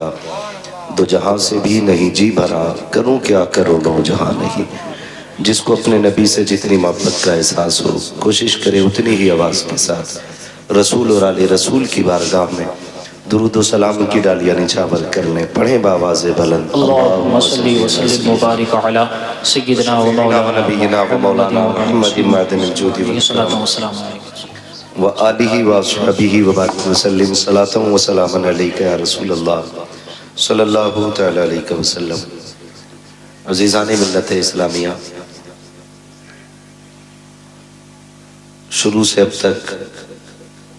دو جہاں سے بھی نہیں جی بھرا، کروں کیا کرو نو جہاں نہیں۔ جس کو اپنے نبی سے جتنی محبت کا احساس ہو، کوشش کرے اتنی ہی آواز کے ساتھ رسول اور آل رسول کی بارگاہ میں درود و سلام کی ڈالیاں نچھاور کرنے، پڑھیں بآواز بلند اللہم صلی وسلم مبارک علی سیدنا و نبینا و مولانا محمد معدن الجود والکرم والکرم وآلہ وصحبہ وبارک وسلم صلاۃ و سلام علیکہ یا رسول اللہ صلی اللہ تعالی علیہ وسلم۔ عزیزان ملت اسلامیہ، شروع سے اب تک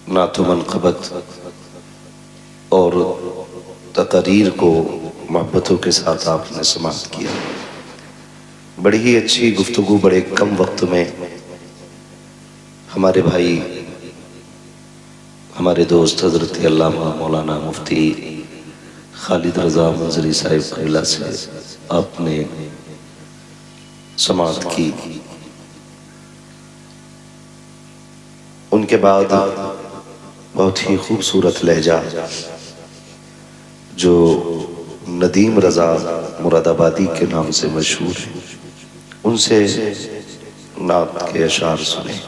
نعت و منقبت اور تقریر کو محبتوں کے ساتھ آپ نے سماعت کیا۔ بڑی ہی اچھی گفتگو بڑے کم وقت میں ہمارے بھائی، ہمارے دوست حضرت علامہ مولانا مفتی خالد رضا منظری صاحب قبلہ سے آپ نے سماعت کی۔ ان کے بعد بہت ہی خوبصورت لہجہ جو ندیم رضا مراد آبادی کے نام سے مشہور ہے، ان سے نعت کے اشعار سنے۔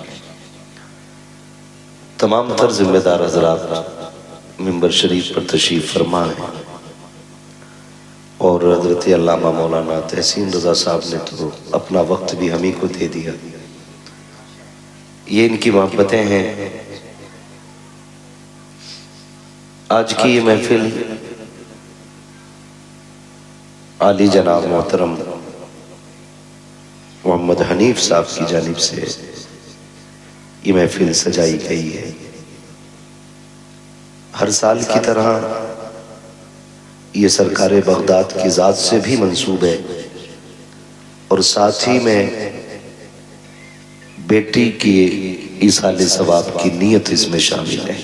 تمام تر ذمہ دار حضرات منبر شریف پر تشریف فرما ہیں، اور حضرت علامہ مولانا تحسین رضا صاحب نے تو اپنا وقت بھی ہمیں کو دے دیا۔ یہ ان کی محبتیں ہیں۔ آج کی یہ محفل عالی جناب محترم محمد حنیف صاحب کی جانب سے یہ محفل سجائی گئی ہے۔ ہر سال کی طرح یہ سرکار بغداد کی ذات سے بھی منسوب ہے، اور ساتھ ہی میں بیٹی کی ایصال ثواب کی نیت اس میں شامل ہے۔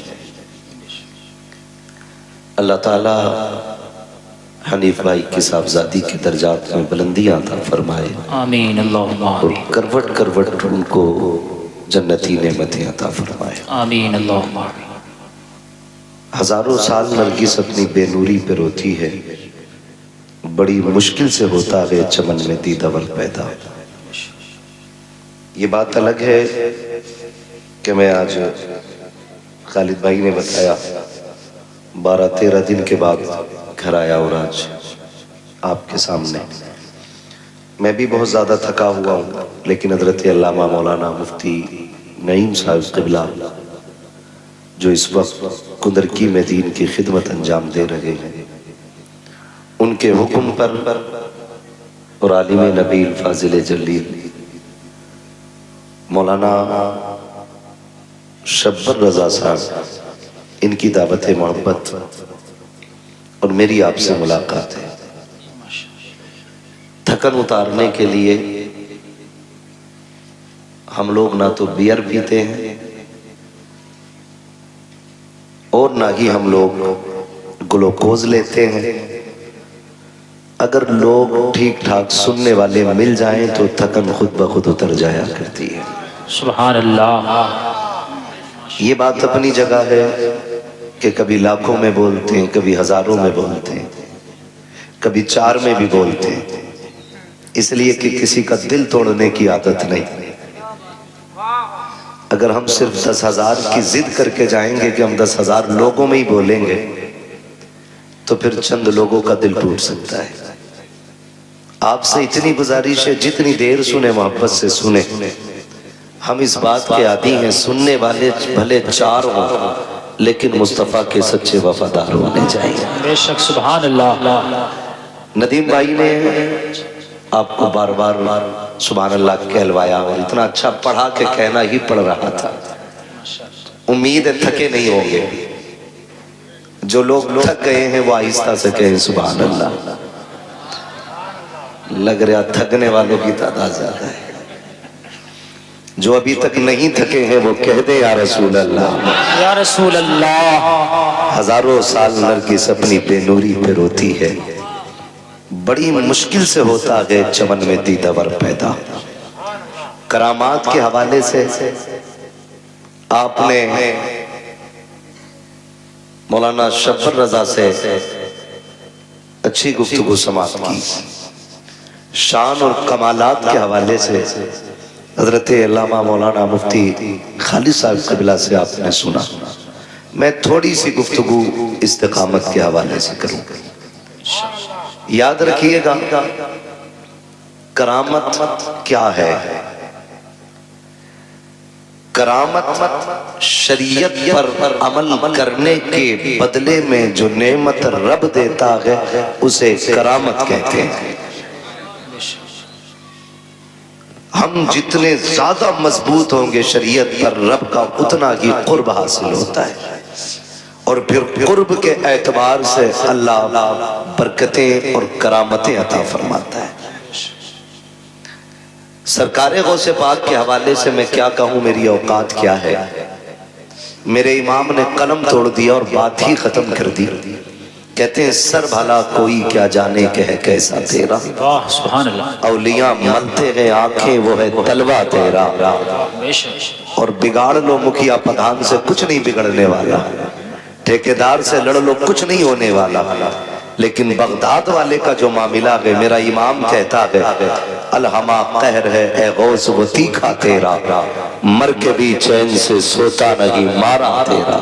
اللہ تعالی حنیف بھائی کی صاحبزادی کے درجات میں بلندیاں عطا فرمائے، آمین اللہم اور آمین، کروٹ کروٹ ان کو جنتی نعمتیں عطا فرمائے۔ آمین اللہم آمین۔ ہزاروں سال نرگس اپنی بے نوری پہ روتی ہے، بڑی مشکل سے ہوتا ہے چمن میں دیدہ ور پیدا۔ یہ بات الگ ہے کہ میں آج خالد بھائی نے بتایا 12-13 دن کے بعد گھر آیا، اور آج آپ کے سامنے میں بھی بہت زیادہ تھکا ہوا ہوں، لیکن حضرت علامہ مولانا مفتی نعیم صاحب قبلہ جو اس وقت کندرکی میں دین کی خدمت انجام دے رہے ہیں، ان کے حکم پر اور عالم نبیل فاضل جلیل مولانا شبر رضا صاحب، ان کی دعوت محبت اور میری آپ سے ملاقات ہے۔ تھکن اتارنے کے لیے ہم لوگ نہ تو بیئر پیتے ہیں اور نہ ہی ہم لوگ گلوکوز لیتے ہیں۔ اگر لوگ ٹھیک ٹھاک سننے والے مل جائیں تو تھکن خود بخود اتر جایا کرتی ہے۔ سبحان اللہ۔ یہ بات اپنی جگہ ہے کہ کبھی لاکھوں میں بولتے ہیں، کبھی ہزاروں میں بولتے ہیں، کبھی 4 میں بھی بولتے ہیں، اس لیے کہ کسی کا دل توڑنے کی عادت نہیں۔ اگر ہم صرف 10,000 کی ضد کر کے جائیں گے کہ ہم 10,000 لوگوں میں ہی بولیں گے تو پھر چند لوگوں کا دل ٹوٹ سکتا ہے۔ آپ سے اتنی گزارش ہے جتنی دیر سنیں محبت سے سنیں۔ ہم اس بات کے عادی ہیں، سننے والے بھلے 4 ہوں لیکن مصطفیٰ کے سچے وفادار ہونے چاہیے۔ بے شک سبحان اللہ۔ ندیم بھائی نے آپ کو بار بار سبحان اللہ کہلوایا، اور اتنا اچھا پڑھا کہ کہنا ہی پڑ رہا تھا۔ امید ہے تھکے نہیں ہوں گے۔ جو لوگ تھک گئے ہیں وہ آہستہ سے کہیں سبحان اللہ۔ لگ رہا تھکنے والوں کی تعداد زیادہ ہے۔ جو ابھی تک نہیں تھکے ہیں وہ کہہ دے یا رسول اللہ، یا رسول اللہ۔ ہزاروں سال نرگس اپنی بے نوری پہ روتی ہے، بڑی مشکل سے ہوتا ہے چمن میں دیدہ ور پیدا۔ کرامات کے حوالے سے آپ نے مولانا شبر رضا سے اچھی گفتگو سماعت کی. شان اور کمالات کے حوالے سے حضرت علامہ مولانا مفتی خالد صاحب قبلہ سے آپ نے سنا. میں تھوڑی سی گفتگو استقامت کے حوالے سے کروں. یاد رکھیے گا کرامت کیا ہے. کرامت شریعت پر عمل کرنے کے بدلے میں جو نعمت رب دیتا ہے اسے کرامت کہتے ہیں. ہم جتنے زیادہ مضبوط ہوں گے شریعت پر رب کا اتنا ہی قرب حاصل ہوتا ہے، اور پھر قرب کے اعتبار سے اللہ برکتیں اور کرامتیں عطا فرماتا ہے. سرکار غوث پاک کے حوالے سے میں کیا کہوں، میری اوقات کیا ہے. میرے امام نے قلم توڑ دیا اور بات ہی ختم کر دی. کہتے ہیں سر بھلا کوئی کیا جانے کہ ہے کیسا تیرا، سبحان اللہ. اولیاء ملتے ہیں آنکھیں وہ ہے تلوہ تیرا. اور بگاڑ لو مکھیا پدھان سے کچھ نہیں بگڑنے والا، ٹھیکیدار سے لڑ لو کچھ نہیں ہونے والا. لیکن بغداد والے کا جو معاملہ ہے، میرا امام کہتا ہے الہما قہر ہے اے غوث وہ تیکھا تیرا، مر کے بھی چین سے سوتا نہیں مارا تیرا.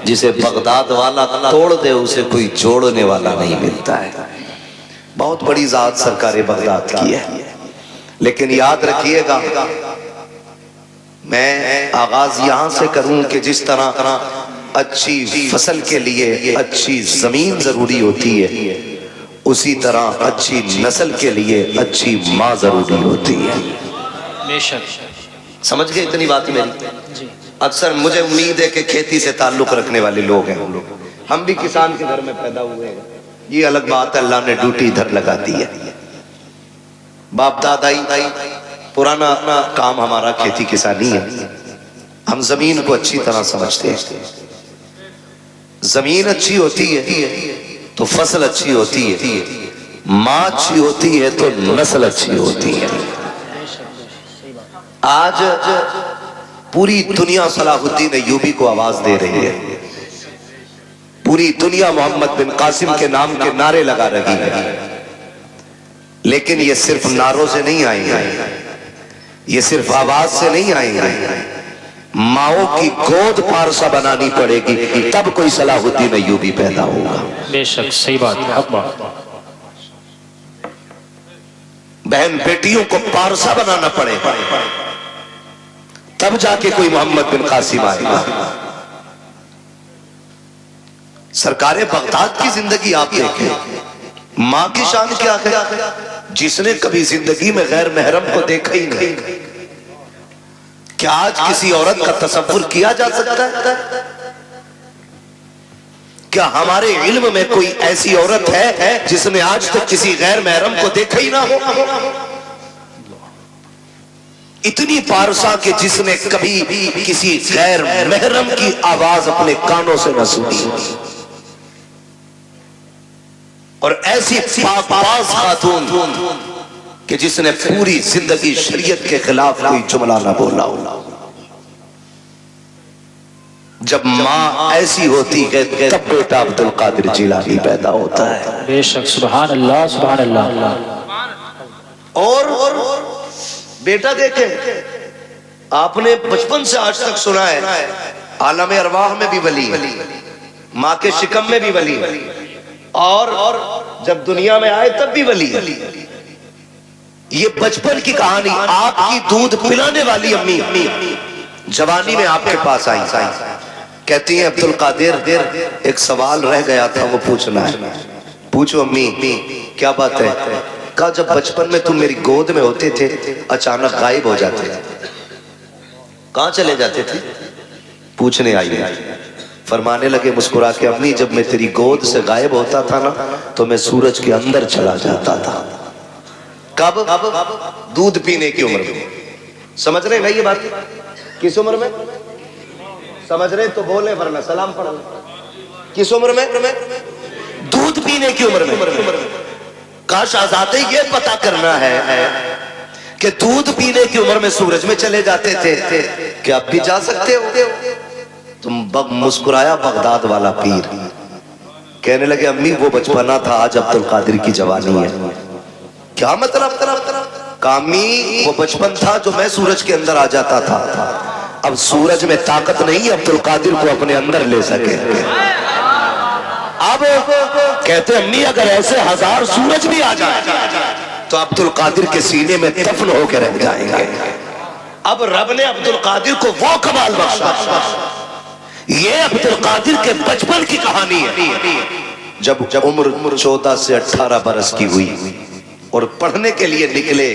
جسے بغداد والا توڑ دے اسے کوئی جوڑنے والا نہیں ملتا ہے. بہت بڑی ذات سرکار بغداد کی ہے. لیکن یاد رکھیے گا میں آغاز یہاں سے کروں کہ جس طرح اچھی فصل کے لیے اچھی زمین ضروری ہوتی ہے، اسی طرح اچھی نسل کے لیے اچھی ماں ضروری ہوتی ہے. بے شک. سمجھ گئے اتنی بات میری؟ اکثر مجھے امید ہے کہ کھیتی سے تعلق رکھنے والے لوگ ہیں، ہم بھی کسان کے گھر میں پیدا ہوئے ہیں. یہ الگ بات ہے، اللہ نے ڈیوٹی ادھر لگا دی ہے. باپ دادائی پرانا کام ہمارا کھیتی کسانی ہے. ہم زمین کو اچھی طرح سمجھتے ہیں. زمین اچھی ہوتی ہے تو فصل اچھی ہوتی ہے، ماں اچھی ہوتی ہے تو نسل اچھی ہوتی ہے. آج پوری دنیا صلاح الدین ایوبی کو آواز دے رہی ہے. پوری دنیا محمد بن قاسم کے نام کے نعرے لگا رہی ہے. لیکن یہ صرف نعروں سے نہیں آئیں گے، یہ صرف آواز سے نہیں آئیں گے. ماؤں کی گود پارسا بنانی پڑے گی تب کوئی صلاح الدین ایوبی پیدا ہوگا. بے شک صحیح بات، حق بات. بہن بیٹیوں کو پارسا بنانا پڑے گا تب جا کے کوئی محمد بن قاسم آئے گا. سرکار بغداد کی زندگی آپ دیکھیں، ماں کی شان کیا ہے. جس نے کبھی زندگی میں غیر محرم کو دیکھا ہی نہیں، کیا آج کسی عورت کا تصور کیا جا سکتا ہے؟ کیا ہمارے علم میں کوئی ایسی عورت ہے جس نے آج تک کسی غیر محرم کو دیکھا ہی نہ ہو؟ اتنی پارسا کہ جس نے کبھی کسی غیر محرم کی آواز اپنے کانوں سے نہ سنی. اور ایسی پاک خاتون کہ جس نے پوری زندگی شریعت کے خلاف کوئی جملہ نہ بولا. جب ماں ایسی ہوتی ہے تب بیٹا عبد القادر جیلانی پیدا ہوتا ہے. بے شک. سبحان اللہ سبحان اللہ. اور بیٹا دیکھیں، آپ نے بچپن سے آج تک سنا ہے عالم ارواح میں بھی ولی، ماں کے شکم میں بھی ولی، اور جب دنیا میں آئے تب بھی ولی. یہ بچپن کی کہانی. آپ کی دودھ پلانے والی امی جوانی میں آپ کے پاس آئی، کہتی ہیں عبد القادر ایک سوال رہ گیا تھا وہ پوچھنا ہے. پوچھو امی. کیا بات ہے؟ کہا جب بچپن میں تم میری گود میں ہوتے تھے اچانک غائب ہو جاتے تھے، کہاں چلے جاتے تھے؟ پوچھنے آئی. فرمانے لگے مسکرا کے امی جب میں تیری گود سے غائب ہوتا تھا نا تو میں سورج کے اندر چلا جاتا تھا. کب؟ دودھ پینے کی عمر میں. سمجھ رہے ہیں یہ بات؟ کس عمر میں سمجھ رہے تو بولے ورنہ سلام پڑھ لیں. کس عمر میں؟ دودھ پینے کی عمر میں. کاش آزادی یہ پتا کرنا ہے کہ دودھ پینے کی عمر میں سورج میں چلے جاتے تھے، کہ اب بھی جا سکتے ہو؟ تم مسکرایا بغداد والا پیر، کہنے لگے امی وہ بچپنا تھا، آج عبد القادر کی جوانی ہے۔ کیا مطلب؟ کامی وہ بچپن تھا جو میں سورج کے اندر آ جاتا تھا، اب سورج میں طاقت نہیں عبد القادر کو اپنے اندر لے سکے۔ اب کہتے امی اگر ایسے 1000 سورج بھی آ جائیں تو عبد القادر کے سینے میں دفن ہو کے رہ جائیں گے۔ اب رب نے عبد القادر کو وہ کمال بخشا، یہ عبد القادر کے بچپن کی کہانی ہے۔ جب عمر 14 سے 18 برس کی ہوئی اور پڑھنے کے لیے نکلے،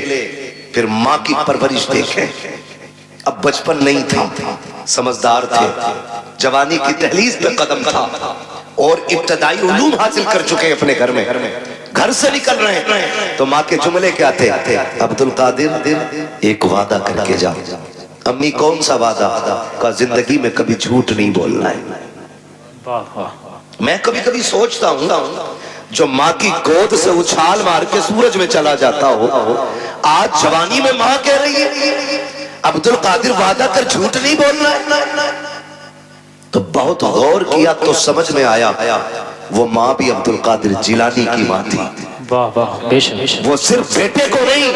پھر ماں کی پرورش دیکھیں، اب بچپن نہیں تھا، سمجھدار تھے، جوانی کی دہلیز پہ قدم تھا اور ابتدائی علوم حاصل کر چکے اپنے گھر میں، گھر سے نکل رہے ہیں تو ماں کے جملے کیا تھے؟ عبد القادر ایک وعدہ کر کے جا۔ امی کون سا وعدہ؟ کا زندگی میں کبھی جھوٹ نہیں بولنا ہے۔ میں کبھی کبھی سوچتا ہوں جو ماں کی گود سے اچھال مار کے سورج میں چلا جاتا ہو، آج جوانی میں ماں کہہ رہی ہے عبد القادر وعدہ کر جھوٹ نہیں بولنا ہے۔ تو بہت غور کیا تو سمجھ میں آیا وہ ماں بھی عبد القادر جیلانی کی ماں تھی۔ وہ صرف بیٹے کو نہیں،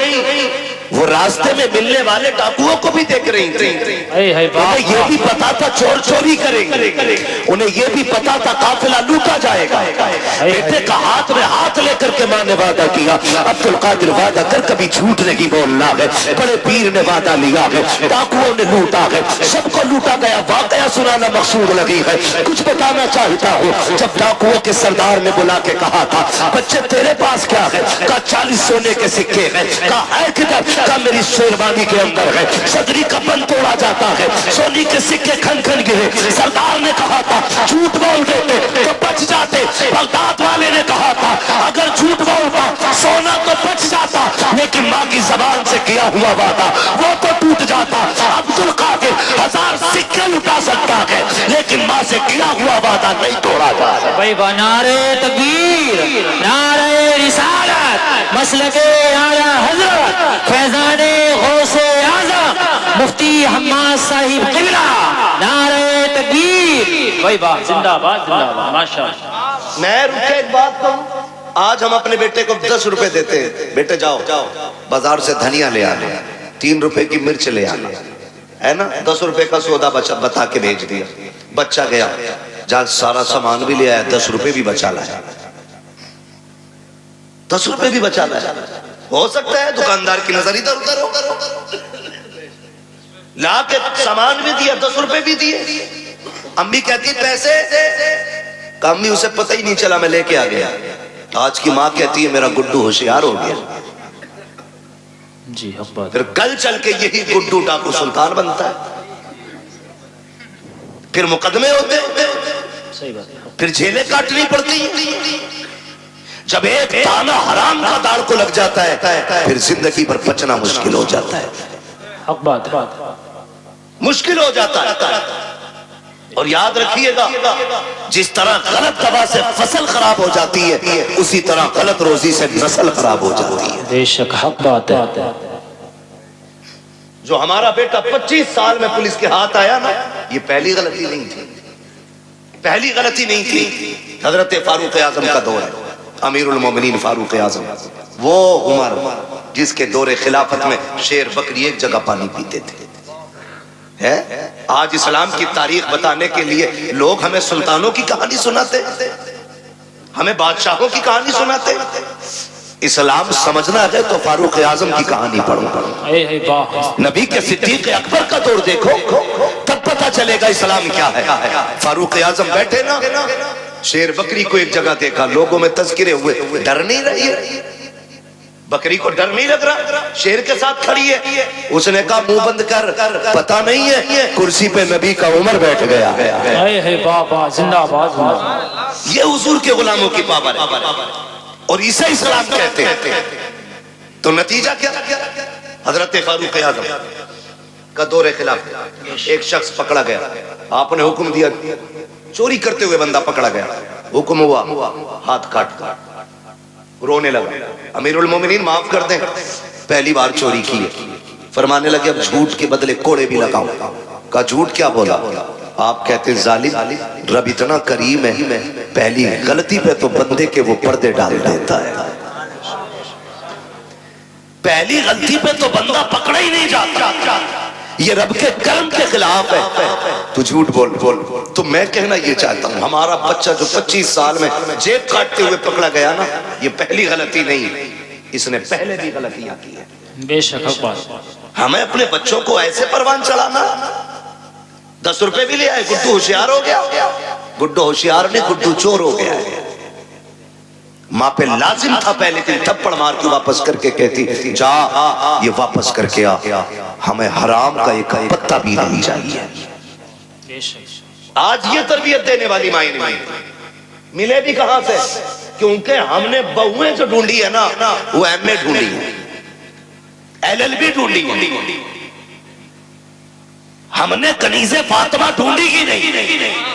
وہ راستے میں ملنے والے ڈاکوؤں کو بھی دیکھ رہی تھی۔ انہیں یہ بھی پتا تھا چور چوری کریں گے، انہیں یہ بھی پتا تھا قافلہ لوٹا جائے گا۔ بیٹے کا ہاتھ میں ہاتھ لے کر کے ماں نے وعدہ کیا عبد القادر وعدہ کر کبھی جھوٹ نہیں بولنا ہے۔ بڑے پیر نے وعدہ لیا ہے، ڈاکوؤں نے لوٹا ہے، سب کو لوٹا گیا، واقعہ سنانا مقصود لگی ہے۔ کچھ بتانا چاہتا ہوں، جب ڈاکوؤں کے سردار نے بلا کے کہا تھا بچے تیرے پاس کیا ہے؟ کہا 40 سونے کے سکے ہیں۔ کہا ہے کدھر؟ کہا میری شیروانی کے اندر ہے۔ صدری کا بند توڑا جاتا ہے، سونے کے سکے کھن کھن گرے۔ سردار نے کہا تھا جھوٹ بول دیتے تو بچ جاتے، بغداد والے نے کہا تھا اگر جھوٹ بولتا سونا تو بچ جاتا، لیکن ماں کی زبان سے کیا ہوا وعدہ وہ تو ٹوٹ جاتا۔ عبد القادر 1000 سکے لٹا سکتا ہے لیکن ماں سے کیا ہوا وعدہ نہیں توڑا جاتا۔ بھائی نعرہ تکبیر، نعرہ رسالت، مسلک اعلیٰ حضرت فیضان غوث اعظم مفتی حماد صاحب قبلہ، نعرہ تکبیر۔ بھائی زندہ باد، زندہ باد، ماشاءاللہ۔ میں رکے ایک بات کہوں، آج ہم اپنے بیٹے کو 10 روپے دیتے ہیں، بیٹے جاؤ بازار سے دھنیا لے آنے، 3 روپے کی مرچ لے آنے، ہے نا، 10 روپے کا سودا بتا کے بھیج دیا، بچہ گیا جہاں سارا سامان بھی لے آیا، 10 روپے بھی بچا لایا، 10 روپے بھی بچا لایا۔ ہو سکتا ہے دکاندار کی نظر ادھر ادھر ہو، لا کے سامان بھی دیا، 10 روپے بھی دیے۔ امی کہتی پیسے، امی اسے پتہ ہی نہیں چلا میں لے کے آ گیا۔ آج کی ماں کہتی ہے میرا گڈو ہوشیار ہو گیا، جی حق بات۔ پھر کل چل کے یہی گڈو ڈاکو سلطان بنتا ہے، پھر مقدمے ہوتے، صحیح بات، پھر جیلیں کاٹنی پڑتی۔ جب ایک دانہ حرام کا داڑ کو لگ جاتا ہے پھر زندگی پر بچنا مشکل ہو جاتا ہے، حق بات، مشکل ہو جاتا ہے۔ اور یاد رکھیے گا جس طرح غلط دوا سے فصل خراب ہو جاتی ہے اسی طرح غلط روزی سے نسل خراب ہو جاتی ہے۔ بے شک حق بات ہے۔ جو ہمارا بیٹا 25 سال میں پولیس کے ہاتھ آیا نا، یہ پہلی غلطی نہیں تھی، پہلی غلطی نہیں تھی۔ حضرت فاروق اعظم کا دور ہے، امیر المومنین فاروق اعظم، وہ عمر جس کے دور خلافت میں شیر بکری ایک جگہ پانی پیتے تھے۔ آج اسلام کی تاریخ بتانے کے لیے لوگ ہمیں سلطانوں کی کہانی سناتے، ہمیں بادشاہوں کی کہانی سناتے۔ اسلام سمجھنا ہے تو فاروق اعظم کی کہانی پڑھو، نبی کے صدیق اکبر کا دور دیکھو، تب پتہ چلے گا اسلام کیا ہے۔ فاروق اعظم بیٹھے نا، شیر بکری کو ایک جگہ دیکھا، لوگوں میں تذکرے ہوئے، ڈر نہیں رہی ہے بکری کو، ڈر نہیں لگ رہا، شیر کے ساتھ کھڑی ہے۔ اس نے کہا منہ بند کر، پتہ نہیں ہے کرسی پہ نبی کا عمر بیٹھ گیا ہے۔ بابا زندہ باد۔ یہ حضور کے غلاموں کی پاور ہے اور اسے اسلام کہتے ہیں۔ تو نتیجہ کیا؟ حضرت فاروق اعظم کا دور خلافت، ایک شخص پکڑا گیا، آپ نے حکم دیا، چوری کرتے ہوئے بندہ پکڑا گیا، حکم ہوا ہاتھ کاٹ، رونے لگا، امیر المومنین معاف کر دیں، پہلی بار چوری کی ہے۔ فرمانے لگے اب جھوٹ کے بدلے کوڑے بھی لگاؤں۔ کہا جھوٹ کیا بولا؟ آپ کہتے ہیں ظالم رب اتنا کریم ہے، پہلی غلطی پہ تو بندے کے وہ پردے ڈال دیتا ہے، پہلی غلطی پہ تو بندہ پکڑا ہی نہیں جاتا، یہ رب کے کرم کے خلاف ہے۔ تو جھوٹ بول تو میں کہنا یہ چاہتا ہوں، ہمارا بچہ جو 25 سال میں جیب کاٹتے ہوئے پکڑا گیا نا، یہ پہلی غلطی نہیں، اس نے پہلے بھی غلطیاں کی ہیں۔ بے شک حق بات۔ ہمیں اپنے بچوں کو ایسے پروان چڑھانا، 10 روپے بھی لے آئے، گڈو ہوشیار ہو گیا، گڈو ہوشیار نہیں، گڈو چور ہو گیا ہے۔ ماں پہ لازم تھا پہلے دن تھپڑ مار کے واپس کر کے کہتی جا یہ واپس کر کے آ، ہمیں حرام کا ایک پتہ بھی نہیں چاہیے۔ بے شک۔ آج یہ تربیت دینے والی مائیں نہیں ملے بھی کہاں سے؟ کیونکہ ہم نے بہویں جو ڈھونڈی ہے نا، وہ ایم اے ڈھونڈی ہے، LLB ڈھونڈی ہے، ہم نے کنیز فاطمہ ڈھونڈی ہی نہیں۔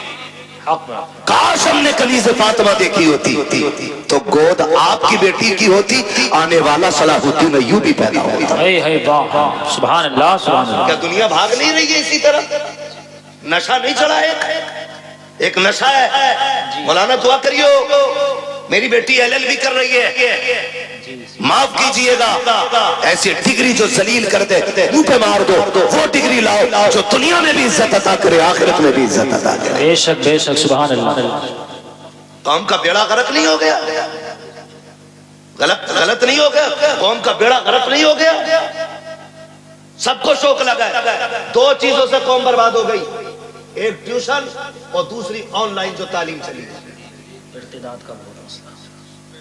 کاش ہم نے کنیز فاطمہ دیکھی ہوتی تو گود آپ کی بیٹی کی ہوتی، آنے والا صلاح الدین ایوبی پیدا ہوتا۔ سبحان اللہ سبحان اللہ۔ کیا دنیا بھاگ نہیں رہی ہے اسی طرح؟ نشہ نہیں چڑھا، ایک نشہ ہے۔ مولانا دعا کریو، میری بیٹی LLB کر رہی ہے، معاف کیجئے گا، ایسی ڈگری جو ذلیل کر دے منہ پہ مار دو، وہ ڈگری لاؤ جو دنیا میں بھی عزت عطا کرے، آخرت میں بھی عزت عطا کرے۔ بے شک بے شک سبحان اللہ۔ قوم کا بیڑا غرق نہیں ہو گیا؟ غلط نہیں ہو گیا؟ قوم کا بیڑا غرق نہیں ہو گیا؟ سب کو شوق لگا ہے، 2 چیزوں سے قوم برباد ہو گئی، ایک ٹیوشن اور دوسری آن لائن جو تعلیم چلی ہے۔ ارتداد کا بہت مسئلہ،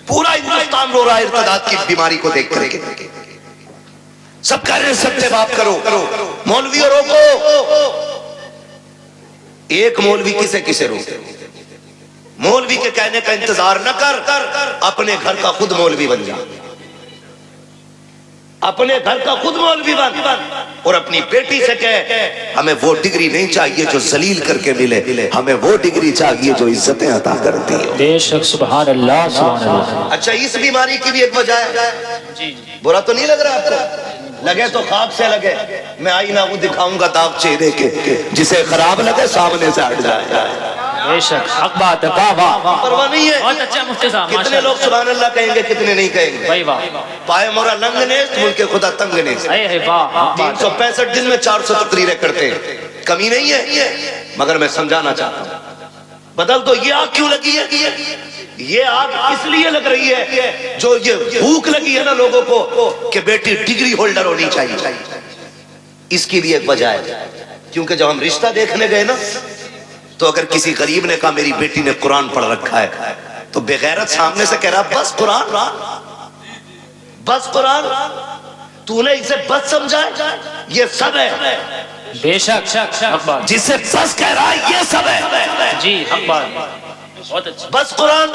پورا ہندوستان رو رہا ہے ارتداد کی بیماری کو دیکھ کر کے، سب کہہ رہے ہیں سب سے بات کرو، مولویوں روکو، ایک مولوی کسے روکے؟ مولوی کے کہنے کا انتظار نہ کر، اپنے گھر کا خود مولوی بن جا، اپنے گھر کا خود مولوی بن، اور اپنی بیٹی سے کہے ہمیں وہ ڈگری نہیں چاہیے جو ذلیل کر کے ملے، ہمیں وہ ڈگری چاہیے جو عزتیں عطا کرتی ہے۔ بے شک سبحان اللہ سبحان اللہ۔ اچھا اس بیماری کی بھی ایک وجہ ہے، برا تو نہیں لگ رہا آپ کو؟ لگے تو خواب سے لگے، میں آئینہ وہ دکھاؤں گا داغ چہرے کے، جسے خراب لگے سامنے سے ہٹ جائے۔ بے شک حق بات ہے، واہ واہ، پرواہ نہیں ہے۔ بہت اچھا مفتی صاحب، کتنے لوگ سبحان اللہ کہیں گے، کتنے نہیں کہیں گے؟ بھائی واہ، پائے مورا لنگ نیست، ملک خدا تنگ نیست۔ اے واہ، 365 دن میں 400 تقریریں کرتے ہیں، کمی نہیں ہے، مگر میں سمجھانا چاہتا ہوں بدل دو۔ یہ آگ کیوں لگی ہے؟ یہ آگ اس لیے لگ رہی ہے جو یہ بھوک لگی ہے نا لوگوں کو کہ بیٹی ڈگری ہولڈر ہونی چاہیے، اس کی بھی ایک وجہ ہے۔ کیونکہ جب ہم رشتہ دیکھنے گئے نا، تو اگر کسی غریب نے کہا میری بیٹی نے قرآن پڑھ رکھا ہے، تو بے غیرت سامنے سے کہہ رہا بس قرآن، بس قرآن، تو نے اسے بس سمجھا ہے، یہ سب ہے۔ بے شک حق بات، جسے بس کہہ رہا ہے یہ سب ہے۔ جی حق بات، بہت اچھا۔ بس قرآن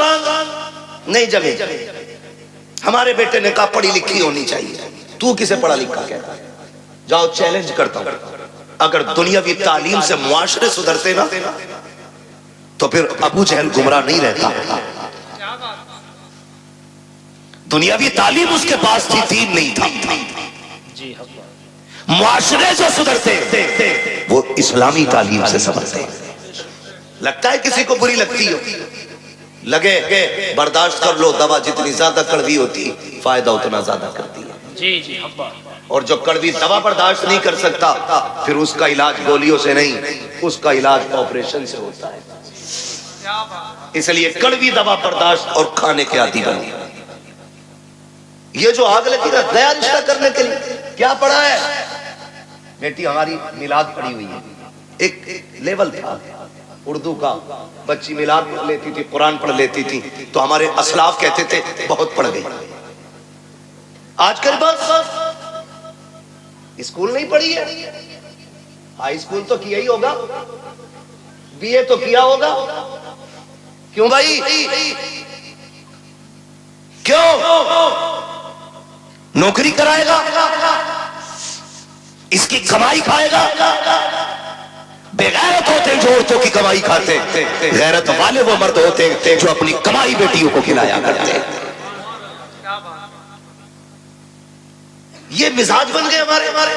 نہیں جگہ، ہمارے بیٹے نے کہا پڑھی لکھی ہونی چاہیے، تو کسے پڑھا لکھا کہتا ہے؟ جاؤ چیلنج کرتا ہوں، اگر دنیاوی تعلیم سے معاشرے سدھرتے نا تو پھر ابو جہل گمراہ نہیں رہتا۔ دنیاوی تعلیم اس کے پاس تھی، دین نہیں تھا۔ جی حق بات، معاشرے جو سدھرتے وہ اسلامی تعلیم سے سدھرتے۔ لگتا ہے کسی کو بری لگتی ہو، لگے برداشت کر لو، دوا جتنی زیادہ کڑوی ہوتی فائدہ اتنا زیادہ کرتی ہے۔ جی جی حق بات، اور جو کڑوی دوا برداشت نہیں کر سکتا پھر اس کا علاج گولیوں سے نہیں، اس کا علاج آپریشن سے ہوتا ہے۔ اس لیے کڑوی دوا برداشت اور کھانے کے عادی بنی۔ یہ جو آگ لگی نا نیا رشتہ کرنے کے لیے کیا پڑھا ہے؟ بیٹی ہماری میلاد پڑھی ہوئی ہے، ایک لیول تھا اردو کا، بچی میلاد پڑھ لیتی تھی، قرآن پڑھ لیتی تھی، تو ہمارے اسلاف کہتے تھے بہت پڑھ گئی۔ آج کل بس اسکول نہیں پڑھی ہے، ہائی اسکول تو کیا ہی ہوگا، BA تو کیا ہوگا، کیوں بھائی؟ کیوں؟ نوکری کرائے گا، اس کی کمائی کھائے گا۔ بے غیرت ہوتے جو عورتوں کی کمائی کھاتے، غیرت والے وہ مرد ہوتے جو اپنی کمائی بیٹیوں کو کھلایا کرتے۔ یہ مزاج بن گئے ہمارے۔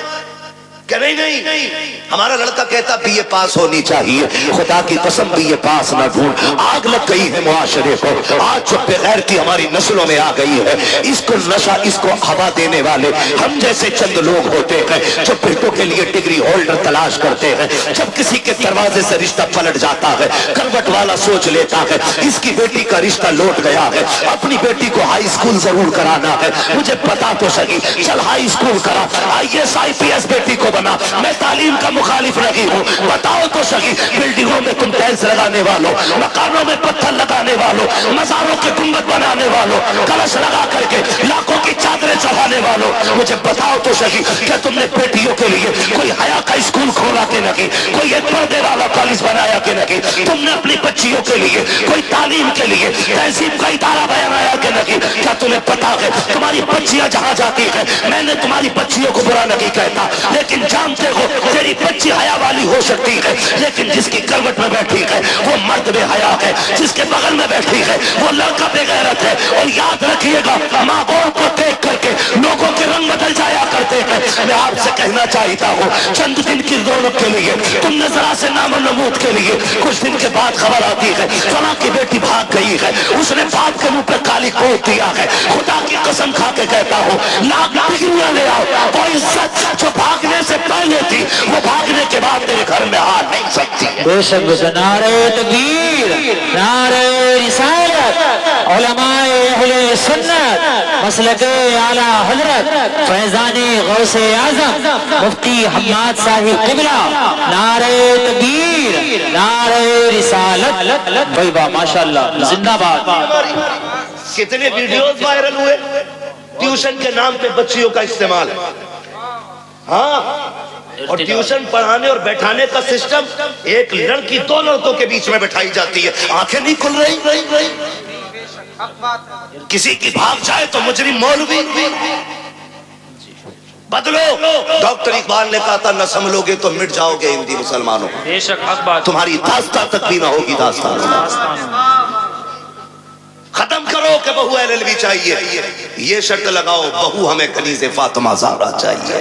کہ نہیں ہمارا لڑکا کہتا بی اے پاس ہونی چاہیے، خدا کی قسم بی اے پاس نہ ڈھونڈ، آگ لگ گئی ہے معاشرے کو، آج جو بے غیرتی ہماری نسلوں میں آ گئی ہے، اس کو نشہ، اس کو ہوا دینے والے ہم جیسے چند لوگ ہوتے ہیں جو بیٹوں کے لیے ڈگری ہولڈر تلاش کرتے ہیں، جب کسی کے دروازے سے رشتہ پلٹ جاتا ہے، کروٹ والا سوچ لیتا ہے اس کی بیٹی کا رشتہ لوٹ گیا ہے، اپنی بیٹی کو ہائی اسکول ضرور کرانا ہے، مجھے پتا تو صحیح، چل ہائی اسکول کرا، I S I P S بیٹی کو بنا، میں تعلیم کا مخالف نہیں ہوں، بتاؤ تو صحیح، بلڈنگوں میں تم ٹائلز لگانے والوں، مکانوں میں پتھر لگانے والوں، مزاروں کے گنبد بنانے والوں، کلش لگا کر کے لاکھوں کی چادریں چڑھانے والوں، مجھے بتاؤ تو صحیح کہ تم نے بیٹیوں کے لیے کوئی حیا کا اسکول کھولا کہ نہیں، کوئی ایک پردے والا کالج بنایا کہ نہیں، تم نے اپنی بچیوں کے لیے کوئی تعلیم کے لیے تہذیب کا ادارہ بنایا کہ نہیں، کیا تمہیں پتا ہے تمہاری بچیاں جہاں جاتی ہیں، میں نے تمہاری بچیوں کو برا نہیں کہتا، لیکن جانتے ہو تیری بچی حیا والی ہو سکتی ہے، لیکن جس کی کروٹ میں بیٹھی ہے وہ مرد بے حیا ہے، جس کے بغل میں بیٹھی ہے وہ لڑکا بے غیرت ہے، اور یاد رکھیے گا ماں باپ کو دیکھ کر کے لوگوں کے رنگ بدل جایا کرتے ہیں، میں آپ سے کہنا چاہتا ہوں چند دن کی رونق کے لیے تم نے ذرا سے نام و نمود کے لیے کچھ دن کے بعد خبر آتی ہے فلاں کی بیٹی بھاگ گئی ہے، اس نے باپ کے منہ پہ کالی کوٹ دیا ہے، خدا کی قسم کھا کے کہتا ہوں لاکھ ڈگریاں لے آؤ، وہ عزت جو بھاگنے سے پہلے تھی وہ بھاگنے کے بعد تیرے گھر میں آ نہیں سکتی ہے۔ بے شک نعرہ تکبیر، نعرہ رسالت، علماء اہل سنت، مسلک اعلی حضرت فیضان غوث اعظم مفتی حماد صاحب قبلہ، نعرہ تکبیر، نعرہ رسالت، بھائی با ماشاءاللہ زندہ باد۔ کتنے ویڈیوز وائرل ہوئے ٹیوشن کے نام پہ بچیوں کا استعمال، ہاں، اور ٹیوشن پڑھانے اور بیٹھانے کا سسٹم، ایک لڑکی دو لڑکوں کے بیچ میں بٹھائی جاتی ہے، آنکھیں نہیں کھل رہی، کسی کی بھاگ جائے تو مجرم مولوی، بدلو، ڈاکٹر اقبال نے کہا تھا نہ سنبھلو گے تو مٹ جاؤ گے ہندی مسلمانوں، بے شک حق بات، تمہاری داستان تک بھی نہ ہوگی داستان، ختم کرو کہ بہو LLB چاہیے، یہ شرط لگاؤ بہو ہمیں کنیز فاطمہ زہرا چاہیے،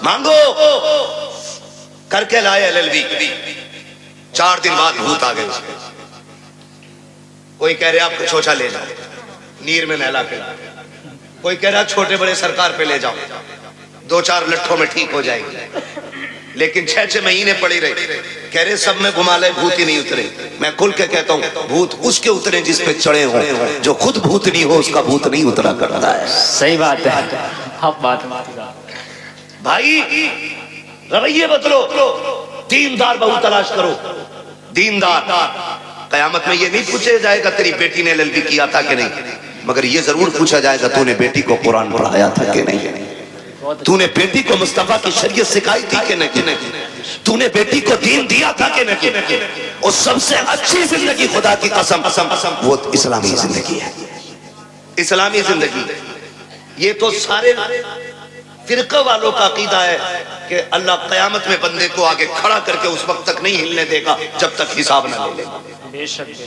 مانگو، کر کے لائے LLB، 4 دن بعد بھوت آ گئے، کوئی کہہ رہے آپ کو چھوچا لے جاؤ نیر میں نہلا کے، کوئی کہہ رہا چھوٹے بڑے سرکار پہ لے جاؤ 2-4 لٹھوں میں ٹھیک ہو جائے گی، لیکن 6 مہینے پڑی رہی، کہہ رہے سب میں گھما لے بھوت ہی نہیں اترے، میں کھل کے کہتا ہوں بھوت اس کے اترے جس پہ چڑھے ہوں، جو خود بھوت نہیں ہو اس کا بھوت نہیں اترا کرتا ہے، صحیح بات ہے، حق بات ہے بھائی، رویے بدلو، دیندار بہو تلاش کرو، دیندار، قیامت میں یہ نہیں پوچھا جائے گا تیری بیٹی نے LLB کیا تھا کہ نہیں، مگر یہ ضرور پوچھا جائے گا تو نے بیٹی کو قرآن پڑھایا تھا کہ نہیں، تو نے بیٹی کو مصطفیٰ کی شریعت سکھائی تھی کہ نہیں، تو نے بیٹی کو دین دیا تھا کہ نہیں، اور سب سے اچھی زندگی خدا کی قسم وہ اسلامی زندگی ہے، اسلامی زندگی، یہ تو سارے فرقہ والوں کا عقیدہ ہے کہ اللہ قیامت میں بندے کو آگے کھڑا کر کے اس وقت تک نہیں ہلنے دے گا جب تک حساب نہ لے لے گا، بے شک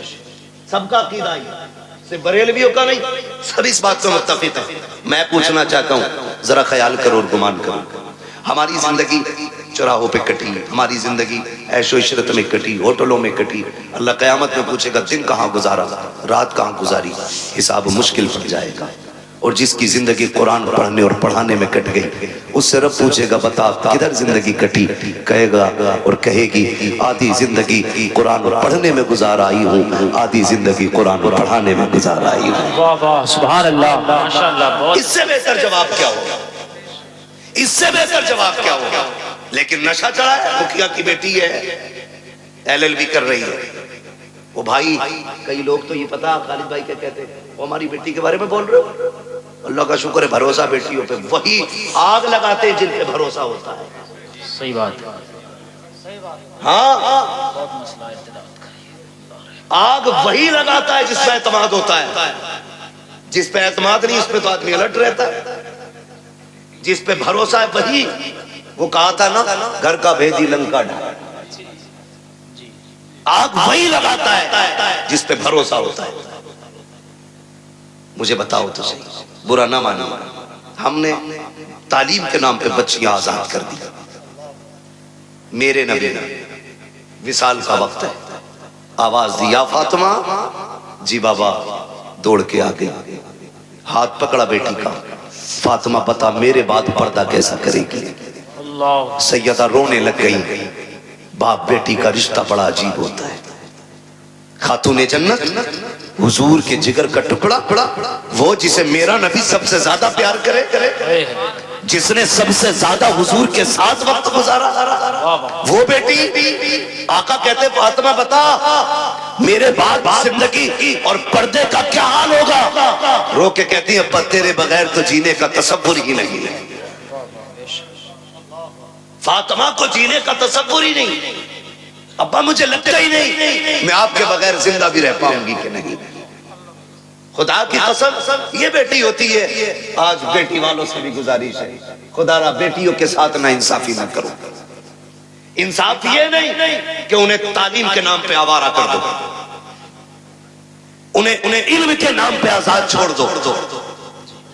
سب کا عقیدہ ہے، صرف بریلویوں کا نہیں، سب اس بات پہ متفق ہے۔ میں پوچھنا چاہتا ہوں ذرا خیال کرو اور گمان کرو، ہماری زندگی چوراہوں پہ کٹی، ہماری زندگی عیش و عشرت میں کٹی، ہوٹلوں میں کٹی، اللہ قیامت میں پوچھے گا دن کہاں گزارا، رات کہاں گزاری، حساب مشکل پڑ جائے گا، اور جس کی زندگی قرآن پڑھنے اور پڑھانے میں کٹ گئی اس سے رب پوچھے گا بتا کدھر زندگی کٹی، کہے گا اور کہے گی آدھی زندگی قرآن پڑھنے میں گزار آئی ہوں، آدھی زندگی قرآن پڑھانے میں گزار آئی ہوں۔ واہ واہ سبحان اللہ ماشاءاللہ، بہت اس سے بہتر جواب کیا ہوگا، اس سے بہتر جواب کیا ہوگا، لیکن نشہ چڑھا ہے، مکھیا کی بیٹی ہے LLB کر رہی ہے، وہ بھائی کئی لوگ تو یہ پتا خالد بھائی کیا کہتے ہیں وہ ہماری بیٹی کے بارے میں بول رہے ہو، اللہ کا شکر ہے بھروسہ بیٹیوں پہ، وہی آگ لگاتے ہیں جن پہ بھروسہ ہوتا ہے، صحیح بات، ہاں آگ وہی لگاتا ہے جس پہ اعتماد ہوتا ہے، جس پہ اعتماد نہیں اس پہ تو آدمی الرٹ رہتا ہے، جس پہ بھروسہ ہے وہی، وہ کہا تھا نا گھر کا بھیدی لنکا ڈھا، آگ وہی لگاتا ہے جس پہ بھروسہ ہوتا ہے۔ مجھے بتاؤ تو صحیح، برا نہ مانو، ہم نے تعلیم کے نام پہ بچیاں آزاد کر دی، میرے نبی نے وصال کا وقت ہے، آواز دی یا فاطمہ، جی بابا، دوڑ کے آگے ہاتھ پکڑا بیٹی کا، فاطمہ بتا میرے بعد پردہ کیسا کرے گی؟ اللہ سیدہ رونے لگ گئی، باپ بیٹی کا رشتہ بڑا عجیب ہوتا ہے۔ خاتون جنت حضور کے جگر کا ٹکڑا، وہ جسے میرا نبی سب سے زیادہ پیار کرے، جس نے سب سے زیادہ حضور کے ساتھ وقت گزارا، وہ بیٹی آقا کہتے فاطمہ بتا میرے بعد زندگی اور پردے کا کیا حال ہوگا؟ رو کے کہتی ہے ابا تیرے بغیر تو جینے کا تصور ہی نہیں ہے۔ فاطمہ کو جینے کا تصور ہی نہیں، ابا مجھے لگتا ہی نہیں میں آپ کے بغیر زندہ بھی رہ پاؤں گی کہ نہیں۔ خدا کی قسم یہ بیٹی ہوتی ہے۔ آج بیٹی والوں سے بھی گزارش ہے، خدا را بیٹیوں کے ساتھ نہ انصافی نہ کرو۔ انصاف یہ نہیں کہ انہیں تعلیم کے نام پہ آوارہ کر دو، انہیں علم کے نام پہ آزاد چھوڑ دو۔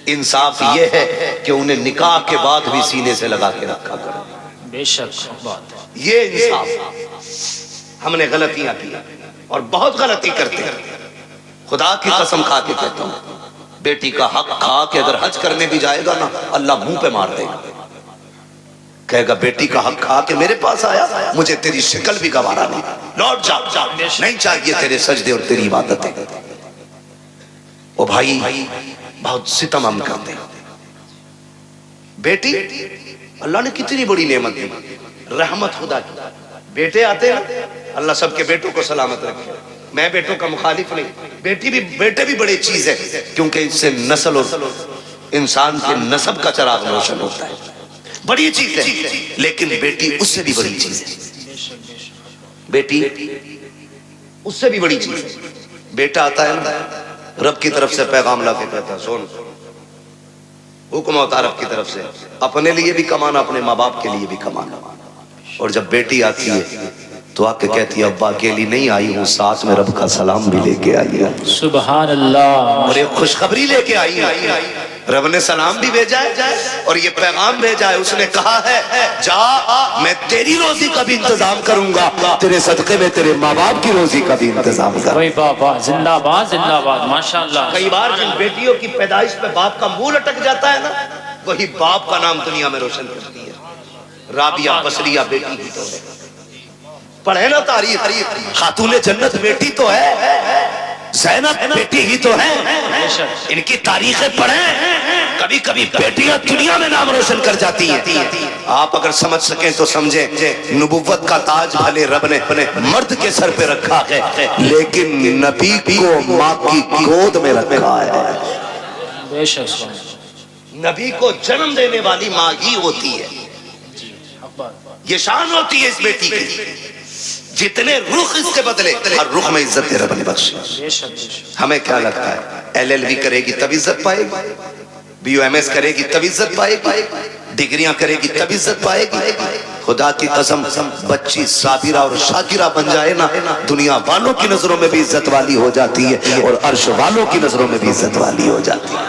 انصاف یہ ہے کہ انہیں نکاح کے بعد بھی سینے سے لگا کے رکھا کرو۔ بے شک بات ہے۔ یہ انصاف۔ ہم نے غلطیاں کی اور بہت غلطی کرتے ہیں۔ خدا کی قسم کھا کے کہتا ہوں بیٹی کا حق کھا کے اگر حج کرنے بھی جائے گا نا اللہ منہ پہ مار دے گا، کہے گا بیٹی کا حق کھا کے میرے پاس آیا، مجھے تیری شکل بھی گوارا نہیں، لوٹ جا، نہیں چاہیے تیرے سجدے اور تیری عبادتیں۔ او بھائی بہت ستم ہم کرتے ہیں۔ بیٹی اللہ نے کتنی بڑی نعمت دی، رحمت خدا کی۔ بیٹے آتے ہیں، اللہ سب کے بیٹوں کو سلامت رکھے، میں بیٹوں کا مخالف نہیں، بیٹے بھی بڑی چیز ہے کیونکہ اس سے نسل اور انسان کے نسب کا چراغ روشن ہوتا ہے، بڑی چیز ہے، لیکن بیٹی اس سے بھی بڑی چیز ہے۔ بیٹی اس سے بھی بڑی چیز ہے۔ بیٹا آتا ہے نا رب کی طرف سے پیغام لا کے کہتا ہے سن، حکم ہوتا رب کی طرف سے اپنے لیے بھی کمانا، اپنے ماں باپ کے لیے بھی کمانا۔ اور جب بیٹی آتی ہے تو آ کے کہتی ہے ابا اکیلی نہیں آئی ہوں، ساتھ میں رب کا سلام بھی لے کے آئی ہے، سبحان اللہ، اور ایک خوشخبری لے کے آئی ہے۔ رب نے سلام بھی بھیجا ہے اور یہ پیغام بھیجا ہے، اس نے کہا ہے جا میں تیری روزی کا بھی انتظام کروں گا، تیرے صدقے میں تیرے ماں باپ کی روزی کا بھی انتظام کروں گا۔ وہی بابا زندہ باد زندہ باد، ماشاءاللہ۔ کئی بار جن بیٹیوں کی پیدائش پہ باپ کا منہ لٹک جاتا ہے نا وہی باپ کا نام دنیا میں روشن کرتی ہے۔ رابعہ بصریہ بیٹی ہی تو ہے، پڑھے نا تاریخ، خاتون جنت بیٹی تو ہے، زینب بیٹی ہی تو ہے، ان کی تاریخیں پڑھیں، کبھی کبھی بیٹیاں دنیا میں نام روشن کر جاتی ہیں۔ آپ اگر سمجھ سکیں تو سمجھیں، نبوت کا تاج بھلے رب نے مرد کے سر پہ رکھا ہے لیکن نبی کو ماں کی گود میں رکھا ہے۔ بے شک نبی کو جنم دینے والی ماں ہی ہوتی ہے، یہ شان ہوتی ہے اس بیٹی کی۔ جتنے رخ اس کے بدلے ہر رخ میں عزت رب نے بخشی۔ ہمیں کیا لگتا ہے LLB کرے گی تب عزت پائے گی، BUMS کرے گی تب عزت پائے گی، ڈگریاں کرے گی تب عزت پائے گی؟ خدا کی قسم بچی صابرہ اور شاکرہ بن جائے نا دنیا والوں کی نظروں میں بھی عزت والی ہو جاتی ہے اور عرش والوں کی نظروں میں بھی عزت والی ہو جاتی ہے۔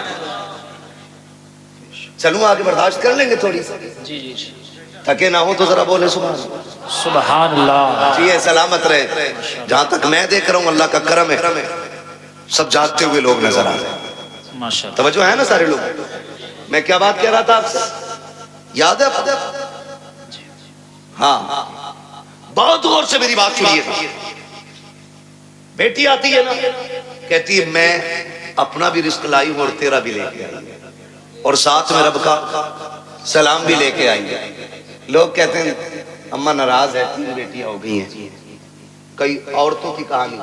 چلوں آگے برداشت کر لیں گے تھوڑی، جی جی جی، تھکے نہ ہو تو ذرا بولے سبحان اللہ۔ سبحان اللہ، جی سلامت رہے۔ جہاں تک میں دیکھ رہا ہوں اللہ کا کرم ہے، سب جاگتے ہوئے لوگ نظر آ رہے ہیں، ماشاءاللہ۔ توجہ ہے نا سارے لوگ؟ میں کیا بات کہہ رہا تھا آپ سے یاد ہے آپ کو؟ ہاں بہت غور سے میری بات سنیے۔ بیٹی آتی ہے نا کہتی ہے میں اپنا بھی رزق لائی ہوں اور تیرا بھی لے کے آئی اور ساتھ میں رب کا سلام بھی لے کے آئی ہے۔ لوگ کہتے ہیں اماں ناراض ہے، 3 بیٹیاں ہو گئی ہیں۔ کئی عورتوں کی کہانی،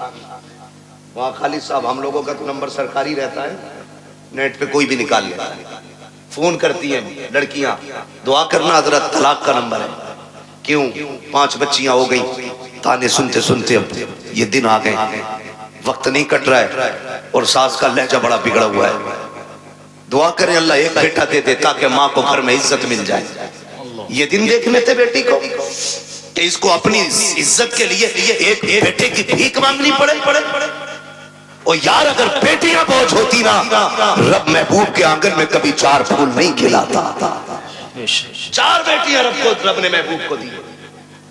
وہاں خالد صاحب ہم لوگوں کا تو نمبر سرکاری رہتا ہے، نیٹ پہ کوئی بھی نکال لیتا ہے، فون کرتی ہیں لڑکیاں دعا کرنا حضرت طلاق کا نمبر ہے۔ کیوں 5 بچیاں ہو گئی، تانے سنتے سنتے اب یہ دن آ گئے، وقت نہیں کٹ رہا ہے اور ساس کا لہجہ بڑا بگڑا ہوا ہے۔ دعا کریں اللہ ایک بیٹا دے دے تاکہ ماں کو گھر میں عزت مل جائے۔ یہ دن دیکھنے تھے بیٹی کو کہ اس کو اپنی عزت کے لیے ایک بیٹے کی بھیک مانگنی پڑے۔ اور یار اگر بیٹیاں بوجھ ہوتی نا رب محبوب کے آنگن میں کبھی 4 پھول نہیں کھلاتا۔ 4 بیٹیاں رب نے محبوب کو دی،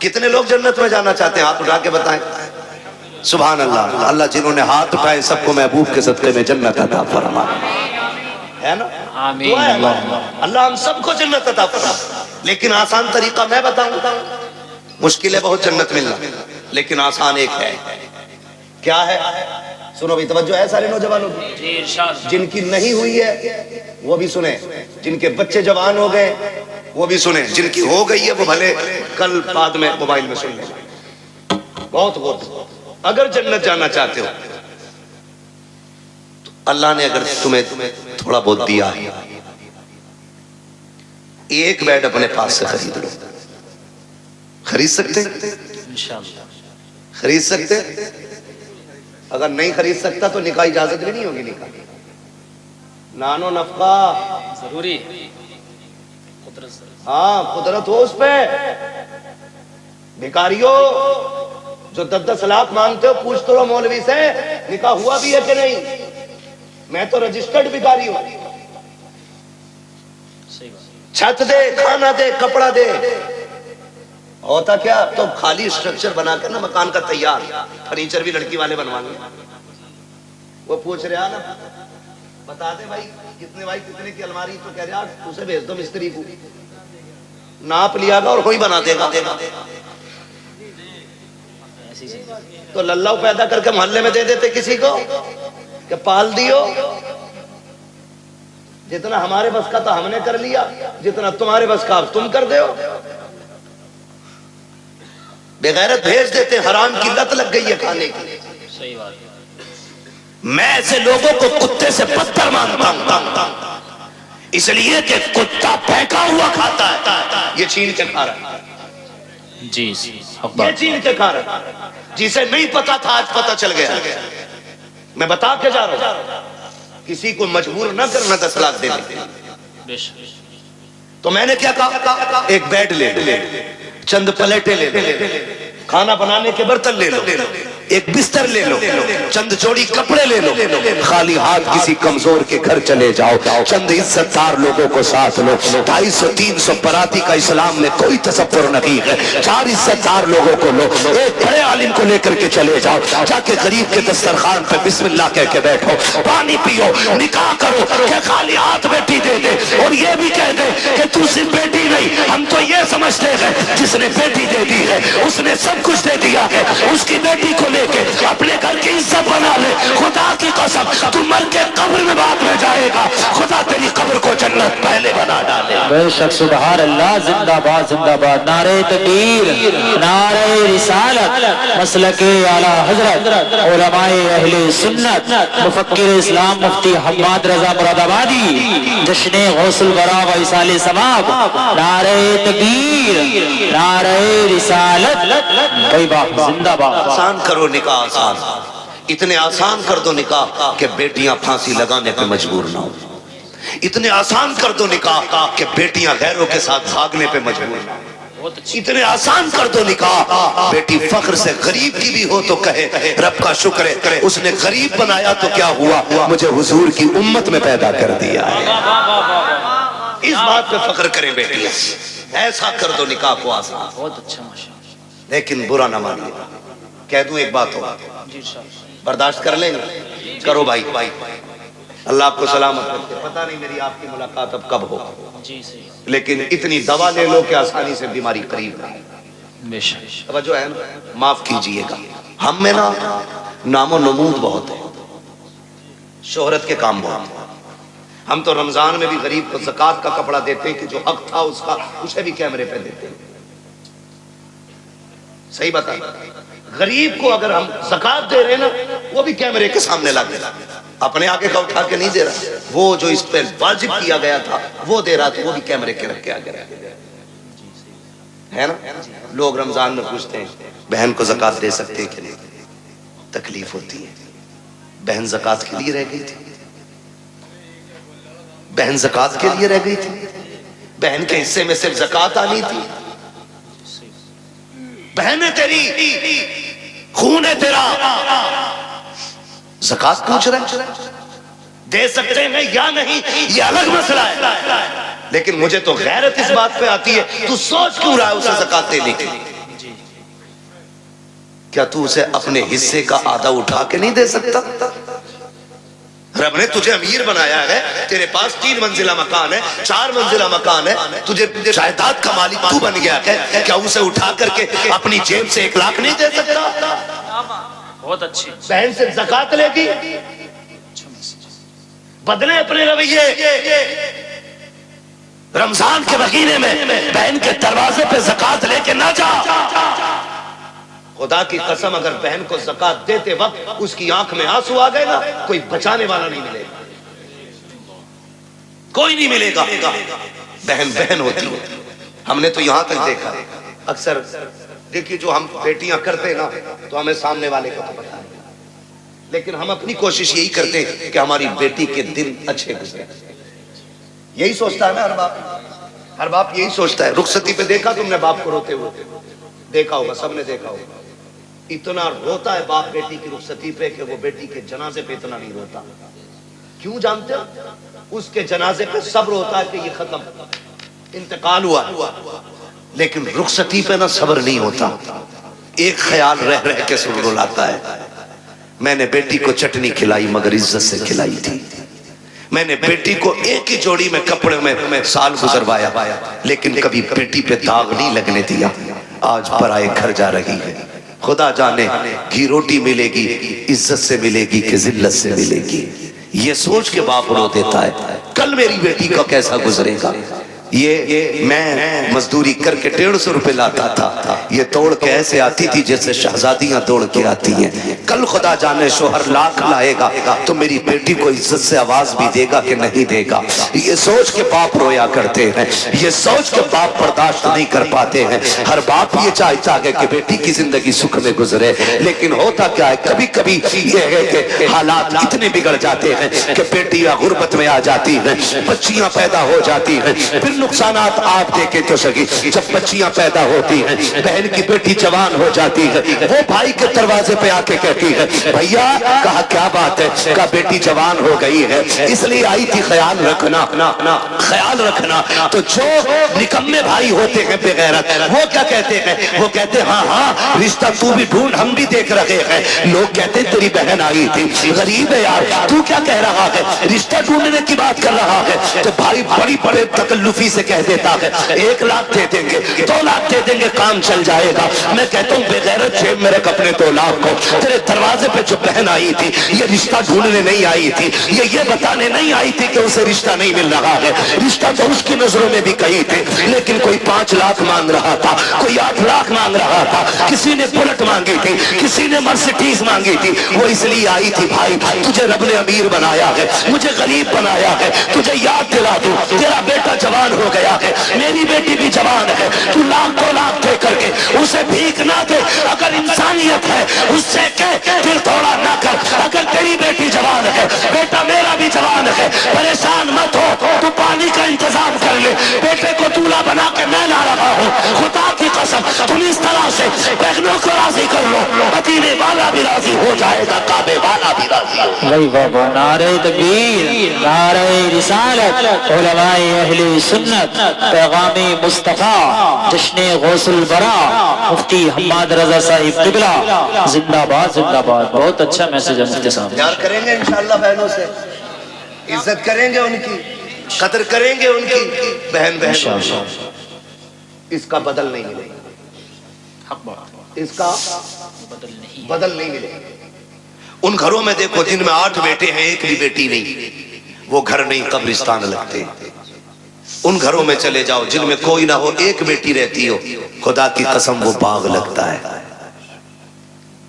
کتنے لوگ جنت میں جانا چاہتے ہیں؟ ہاتھ اٹھا کے بتائیں. سبحان اللہ. اللہ جنہوں نے ہاتھ اٹھائے سب کو محبوب کے صدقے میں جنت عطا فرمائے. ہے نا؟ آمین. دعا ہے اللہ ہم سب کو جنت عطا فرمائے. لیکن آسان طریقہ میں بتاؤں. مشکل ہے بہت جنت ملنا، لیکن آسان ایک ہے. کیا ہے؟ سنو بھی، توجہ ہے سارے نوجوانوں کی. جی ارشاد. جن کی نہیں ہوئی ہے وہ بھی سنیں، جن کے بچے جوان ہو گئے وہ بھی سنیں، جن کی ہو گئی ہے وہ بھلے کل بعد میں موبائل میں سن لیں. بہت غور سے. اگر جنت جانا چاہتے ہو تو اللہ نے اگر تمہیں تھوڑا بہت دیا ہے، ایک بیڈ اپنے پاس سے خرید لو. خرید سکتے؟ انشاءاللہ. خرید سکتے؟ اگر نہیں خرید سکتا تو نکاح اجازت بھی نہیں ہوگی. نکاح نانو نفقہ ضروری قدرت سے. ہاں قدرت ہو اس پہ. بھکاریوں جو 10-10 لاکھ مانگتے ہو پوچھ تو رہو مولوی سے نکاح ہوا بھی ہے کہ نہیں. میں تو رجسٹرڈ بھکاری ہوں. صحیح بات. چھت دے، کھانا دے، کپڑا دے. ہوتا کیا تو خالی اسٹرکچر بنا کر نا مکان کا تیار، فرنیچر بھی لڑکی والے بنوانے. وہ پوچھ رہا نا بتا دے بھائی کتنے کی الماری، تو کہہ رہا اسے بھیج دو مستری کو، ناپ لیا گا اور کوئی بنا دے گا. ایسی چیز. تو للہ پیدا کر کے محلے میں دے دیتے کسی کو کہ پال دیو. جتنا ہمارے بس کا تھا ہم نے کر لیا، جتنا تمہارے بس کا تم کر دیو. بغیرت بھیج دیتے. حرام کی لت لگ گئی ہے کھانے کی. صحیح بات. میں ایسے لوگوں کو کتے سے بدتر مانتا ہوں، اس لیے کہ کتا پھینکا ہوا کھاتا ہے، یہ چھین کے کھا رہا ہے. جی یہ چھین کے کھا رہا ہے. جسے نہیں پتا تھا آج پتا چل گیا. میں بتا کے جا رہا ہوں، کسی کو مجبور نہ کرنا 10 لاکھ دینے. بے شک. تو میں نے کیا کہا؟ ایک بیڈ لے لو، چند پلیٹیں لے لو، کھانا بنانے کے برتن لے لو، ایک بستر لے لو، چند جوڑی کپڑے لے لو. خالی ہاتھ کسی کمزور کے گھر چلے جاؤ، چند عزت دار لوگوں کو ساتھ لو. 250-300 براتی کا اسلام نے کوئی تصور نہیں ہے. 4 عزت دار لوگوں کو لو، ایک بڑے عالم کو لے کر کے چلے جاؤ. جا کے غریب کے دسترخوان پہ بسم اللہ کہہ کے بیٹھو، پانی پیو، نکاح کرو. کہ خالی ہاتھ بیٹی دے دے اور یہ بھی کہہ دے کہ تو صرف بیٹی نہیں. ہم تو یہ سمجھتے ہیں جس نے بیٹی دے دی ہے اس نے سب کچھ دے دیا ہے. اس کی بیٹی کو لے کے اپنے گھر کی عزت بنا لے. خدا کی قسم تو مر کے قبر میں بعد میں جائے گا، خدا تیری قبر کو جنت پہلے بنا ڈالے. بے شک. سبحان اللہ. زندہ باد زندہ باد. نعرہ تکبیر، نعرہ رسالت، مسلک اعلی حضرت علماء اہل سنت، مفکر اسلام مفتی حماد رضا مراد آبادی، جشن غوث الورا و ایصال ثواب. نعرہ تکبیر، نعرہ رسالت. بھائی باپ زندہ باد. آسان کرو نکاح. آسان، اتنے آسان کر دو نکاح کہ بیٹیاں پھانسی لگانے پہ مجبور نہ ہو. اتنے آسان کر دو نکاح کہ بیٹیاں غیروں کے ساتھ بھاگنے پہ مجبور نہ ہو. اتنے آسان کر دو نکاح بیٹی فخر سے غریب کی بھی ہو تو کہے رب کا شکر ہے اس نے غریب بنایا تو کیا ہوا، مجھے حضور کی امت میں پیدا کر دیا ہے. اس بات پہ فخر کریں بیٹیاں. ایسا کر دو نکاح کو آسان. بہت اچھا ماشاءاللہ. لیکن برا نہ مانیے. کہہ دوں ایک بات ہو، جی ارشاد. برداشت کر لیں گے؟ کرو بھائی. اللہ آپ کو سلامت رکھے. پتہ نہیں میری آپ کی ملاقات اب کب ہو، جی صحیح. لیکن اتنی دوا لے لو کہ آسانی سے بیماری قریب رہے. بے شک. توجہ ہے نا؟ معاف کیجئے گا، ہم میں نا نام و نمود بہت ہے، شہرت کے کام بہت ہے. ہم تو رمضان میں بھی غریب کو زکوٰۃ کا کپڑا دیتے ہیں کہ جو حق تھا اس کا، اسے بھی کیمرے پہ دیتے ہیں. صحیح بتا. غریب کو اگر ہم زکوٰۃ دے رہے ہیں نا وہ بھی کیمرے کے سامنے لا دے رہا. اپنے آگے کا اٹھا کے نہیں دے رہا. وہ جو اس پہ واجب کیا گیا تھا وہ دے رہا تو وہ بھی کیمرے کے رکھ کے آگے رہا ہے نا. لوگ رمضان میں پوچھتے ہیں بہن کو زکوٰۃ دے سکتے ہیں کہ نہیں. تکلیف ہوتی ہے. بہن زکوٰۃ کے لیے رہ گئی تھی. بہن زکوٰۃ کے لیے رہ گئی تھی. بہن کے حصے میں صرف زکوٰۃ آنی تھی. بہن ہے تیری، خون ہے تیرا، زکوٰۃ پوچھ رہے دے سکتے ہیں یا نہیں یہ الگ مسئلہ ہے. لیکن مجھے تو غیرت اس بات پہ آتی ہے تو سوچ کیوں رہا ہے اسے زکوٰۃ دینے کی. کیا تو اسے اپنے حصے کا آدھا اٹھا کے نہیں دے سکتا؟ رب نے تجھے امیر بنایا ہے، تیرے پاس 3 منزلہ مکان ہے، 4 منزلہ مکان ہے، تجھے جائیداد کا مالک تو بن گیا ہے، کیا اسے اٹھا کر کے اپنی جیب سے 1 لاکھ نہیں دے سکتا؟ بہت اچھی بہن سے زکات لے گی، بدلے اپنے رویے۔ رمضان کے مہینے میں بہن کے دروازے پہ زکات لے کے نہ جا۔ خدا کی قسم اگر بہن کو زکات دیتے وقت اس کی آنکھ میں آنسو آ گئے نا، کوئی بچانے والا نہیں ملے گا، کوئی نہیں ملے گا۔ بہن بہن ہوتی ہے۔ ہم نے تو یہاں تک دیکھا، اکثر دیکھیے جو ہم بیٹیاں کرتے نا تو ہمیں سامنے والے کو تو پتا ہے، لیکن ہم اپنی کوشش یہی کرتے ہیں کہ ہماری بیٹی کے دن اچھے گزرے۔ یہی سوچتا ہے نا ہر باپ یہی سوچتا ہے۔ رخصتی پہ دیکھا تم نے باپ کو روتے ہوئے؟ دیکھا ہوگا، سب نے دیکھا ہوگا۔ اتنا روتا ہے باپ بیٹی کی رخصتی پہ کہ وہ بیٹی کے جنازے پہ اتنا نہیں روتا۔ کیوں جانتے ہو؟ اس کے جنازے پہ صبر ہوتا ہے کہ یہ ختم، انتقال ہوا، لیکن رخصتی پہ نہ صبر نہیں ہوتا۔ ایک خیال رہ رہ کے سن رلاتا ہے، میں نے بیٹی کو چٹنی کھلائی مگر عزت سے کھلائی تھی، میں نے بیٹی کو ایک ہی جوڑی میں کپڑے میں سال گزروایا، لیکن کبھی بیٹی پہ داغ نہیں لگنے دیا۔ آج پرائے گھر جا رہی ہے، خدا جانے گھی روٹی ملے گی عزت سے ملے گی کہ ذلت سے ملے گی۔ یہ سوچ کے باپ رو دیتا ہے کل میری بیٹی کا کیسا گزرے گا۔ یہ میں مزدوری کر کے 150 روپے لاتا تھا، یہ توڑ کے ایسے آتی تھی جیسے شہزادیاں دوڑ کے آتی ہیں۔ کل خدا جانے شوہر لاکھ لائے گا تو میری بیٹی کو عزت سے آواز بھی دے گا کہ نہیں دے گا۔ یہ سوچ کے باپ رویا کرتے ہیں، یہ سوچ کے باپ برداشت نہیں کر پاتے ہیں۔ ہر باپ یہ چاہتا ہے کہ بیٹی کی زندگی سکھ میں گزرے، لیکن ہوتا کیا ہے کبھی کبھی یہ ہے کہ حالات اتنے بگڑ جاتے ہیں کہ بیٹیاں غربت میں آ جاتی ہیں، بچیاں پیدا ہو جاتی ہیں۔ پھر نقصانات آپ دیکھیں تو سکی، جب بچیاں پیدا ہوتی ہیں، بہن کی بیٹی جوان ہو جاتی ہے، وہ بھائی کے دروازے پہ آ کے کہتی ہے بھیا، کہا کیا بات ہے؟ کہا بیٹی جوان ہو گئی ہے اس لیے آئی تھی، خیال رکھنا خیال رکھنا۔ تو جو نکمے بھائی ہوتے ہیں بے غیرت، وہ کیا کہتے ہیں؟ وہ کہتے ہیں ہاں رشتہ تو بھی ڈھونڈ، ہم بھی دیکھ رہے ہیں۔ لوگ کہتے ہیں تیری بہن آئی تھی، غریب ہے یار، تو کیا کہہ رہا ہے؟ رشتہ ڈھونڈنے کی بات کر رہا ہے۔ تو بھائی بڑی بڑے تکلفی سے کہہ دیتا ہے 1 لاکھ دے دیں گے، 2 لاکھ دے دیں گے، کام چل جائے گا۔ میں کہتا ہوں بے غیرت جیب میں رکھ اپنے 2 لاکھ کو۔ تیرے دروازے پہ جو بہن آئی تھی یہ رشتہ ڈھونڈنے نہیں آئی تھی، یہ بتانے نہیں آئی تھی کہ اسے رشتہ نہیں مل رہا ہے۔ رشتہ تو اس کی نظروں میں بھی کہیں تھے، لیکن کوئی 5 لاکھ مانگ رہا تھا، کوئی 8 لاکھ مانگ رہا تھا، کسی نے بلٹ مانگی تھی، کسی نے مرسیڈیز مانگی تھی۔ وہ اس لیے آئی تھی بھائی تجھے رب نے امیر بنایا ہے، مجھے غریب بنایا ہے، تجھے یاد دلا دوں تیرا بیٹا جوان ہو گیا ہے، میری بیٹی بھی جوان ہے، تو 1 لاکھ 2 لاکھ دے کر کے اسے بھیک نہ دے۔ اگر انسانیت ہے اس سے کہہ دل تھوڑا نہ کر۔ اگر تیری بیٹی جوان ہے، بیٹا میرا بھی جوان ہے، پریشان مت ہو، تو پانی کا انتظام کر لے، بیٹے کو دولہا بنا کے میں لا رہا ہوں۔ خدا کی قسم تم اس طرح سے بہنوں کو راضی کر لو، مدینے والا بھی راضی ہو جائے گا، کعبے والا بھی راضی ہو جائے گا۔ وہی بابا، نعرہ تکبیر، نعرہ رسالت، علماء اہل سنت، پیغام مصطفیٰ، جشن غوث البراء، مفتی حماد رضا صاحب قبلہ، زندہ باد زندہ باد۔ بہت اچھا میسج ہے مفتی صاحب۔ پیار کریں گے انشاءاللہ بہنوں سے، عزت کریں گے ان کی، قدر کریں گے ان کی، بہن اس کا بدل نہیں ملے گا، اس کا بدل نہیں ملے گا۔ ان گھروں میں دیکھو جن میں 8 بیٹے ہیں 1 بھی بیٹی نہیں، وہ گھر نہیں قبرستان لگتے۔ ان گھروں میں چلے جاؤ جن میں کوئی نہ ہو 1 بیٹی رہتی ہو، خدا کی قسم وہ باغ لگتا ہے۔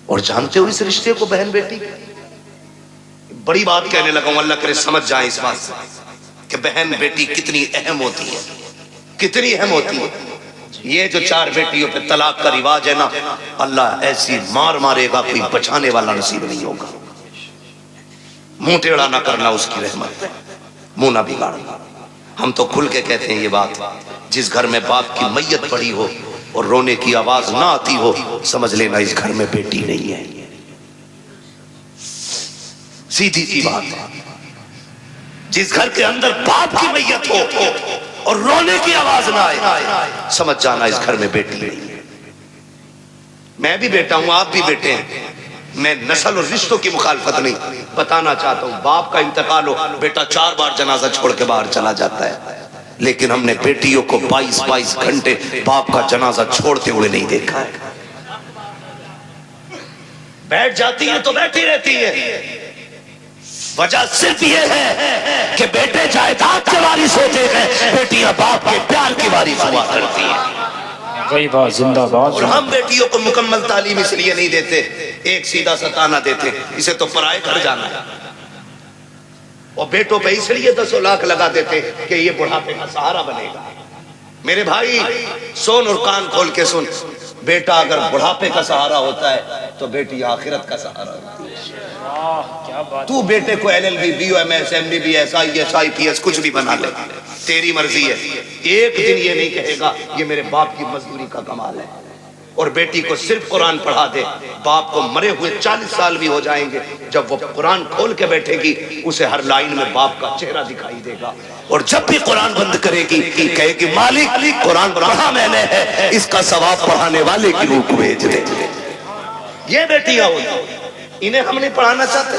اور جانتے ہو اس رشتے کو بہن بیٹی، بڑی بات کہنے لگا ہوں، اللہ کرے سمجھ جائیں اس بات سے کہ بہن بیٹی کتنی اہم ہوتی ہے، کتنی اہم ہوتی ہے۔ یہ جو 4 بیٹیوں پہ طلاق کا رواج ہے نا، اللہ ایسی مار مارے گا کوئی بچانے والا نصیب نہیں ہوگا۔ منہ ٹیڑھا نہ کرنا اس کی رحمت، منہ نہ بگاڑنا۔ ہم تو کھل کے کہتے ہیں یہ بات، جس گھر میں باپ کی میت پڑی ہو اور رونے کی آواز نہ آتی ہو، سمجھ لینا اس گھر میں بیٹی نہیں ہے۔ سیدھی سی بات ہے، جس گھر کے اندر باپ کی میت ہو اور رونے کی آواز نہ آئے، سمجھ جانا اس گھر میں بیٹی نہیں ہے۔ میں بھی بیٹا ہوں، آپ بھی بیٹے ہیں، میں نسل اور رشتوں کی مخالفت نہیں بتانا چاہتا ہوں. باپ کا انتقال ہو، بیٹا 4 بار جنازہ چھوڑ کے باہر چلا جاتا ہے، لیکن ہم نے بیٹیوں کو 22 گھنٹے باپ کا جنازہ چھوڑتے ہوئے نہیں دیکھا ہے. بیٹھ جاتی ہیں تو بیٹھی رہتی ہے. وجہ صرف یہ ہے کہ بیٹے جائیداد کے وارث ہوتے ہیں، بیٹیاں باپ کے پیار کی وارث ہوا کرتی ہیں. وہی بات زندہ باد. اور ہم بیٹیوں کو مکمل تعلیم اس لیے نہیں دیتے، ایک سیدھا سا تانا دیتے اسے تو پرائے گھر جانا ہے، اور بیٹوں پہ اس لیے 10 لاکھ لگا دیتے کہ یہ بڑھاپے کا سہارا بنے گا. میرے بھائی سن اور کان کھول کے سن، بیٹا اگر بڑھاپے کا سہارا ہوتا ہے تو بیٹی آخرت کا سہارا ہوتی ہے. تو بیٹے کو LLB BOMS MBBS IAS IPS کچھ بھی بنا لے، تیری مرضی ہے. ایک دن یہ نہیں کہے گا یہ میرے باپ کی مزدوری کا کمال ہے. اور بیٹی کو صرف قرآن پڑھا دے، باپ کو مرے ہوئے 40 سال بھی ہو جائیں گے، جب وہ قرآن کھول کے بیٹھے گی اسے ہر لائن میں باپ کا چہرہ دکھائی دے گا. اور جب بھی قرآن بند کرے گی کہے گی مالک قرآن پڑھا میں نے ہے، اس کا ثواب پڑھانے والے کی روح بھیج دے. یہ بیٹیاں ہوتی، انہیں ہم نہیں پڑھانا چاہتے،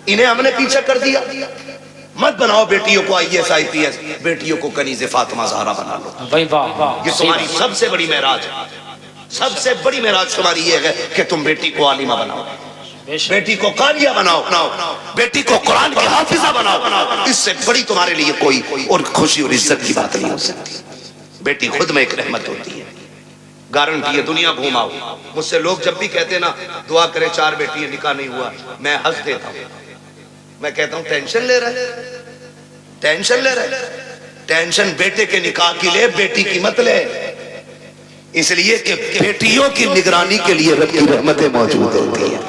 انہیں ہم نے پیچھے کر دیا. مت بناؤ بیٹیوں کو IAS IPS، بیٹیوں کو کنیز فاطمہ زہرا بنا لو. یہ تمہاری سب سے بڑی معراج ہے، سب سے بڑی معراج تمہاری یہ ہے کہ تم بیٹی کو عالمہ بناؤ، بیٹی کو قاریہ بناؤ، بیٹی کو قرآن کی حافظہ بناؤ. اس سے بڑی تمہارے لیے کوئی اور خوشی اور عزت کی بات نہیں ہو سکتی. بیٹی خود میں ایک رحمت ہوتی ہے. گارنٹی ہے، دنیا گھوماؤ. مجھ سے لوگ جب بھی کہتے نا دعا کرے 4 بیٹی نکاح نہیں ہوا، میں ہنس دیتا ہوں. میں کہتا ہوں ٹینشن لے رہے، ٹینشن لے رہے. ٹینشن بیٹے کے نکاح کی لے، بیٹی کی مت لے. اس لیے کہ بیٹیوں کی نگرانی کے لیے رب کی رحمتیں موجود ہوتی ہیں.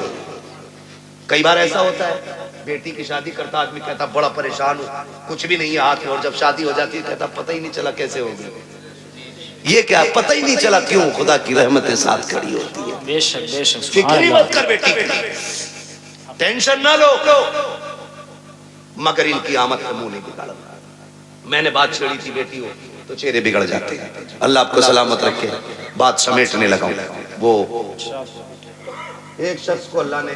کئی بار ایسا ہوتا ہے بیٹی کی شادی کرتا آدمی کہتا بڑا پریشان ہوں، کچھ بھی نہیں ہے ہاتھ میں، اور جب شادی ہو جاتی ہے کہتا پتہ ہی نہیں چلا کیسے ہو گئی. یہ کیا پتہ ہی نہیں چلا کیوں؟ خدا کی رحمتیں ساتھ کھڑی ہوتی ہیں. بے شک بے شک. فکر ہی مت کر بیٹی کی، ٹینشن نہ لو، مگر ان کی آمد کا منہ نہیں بگاڑا. میں نے بات چھیڑی تھی بیٹی ہو تو چہرے بگڑ جاتے ہیں. اللہ آپ کو سلامت رکھے. بات سمیٹنے لگا ہوں. وہ ایک شخص کو اللہ نے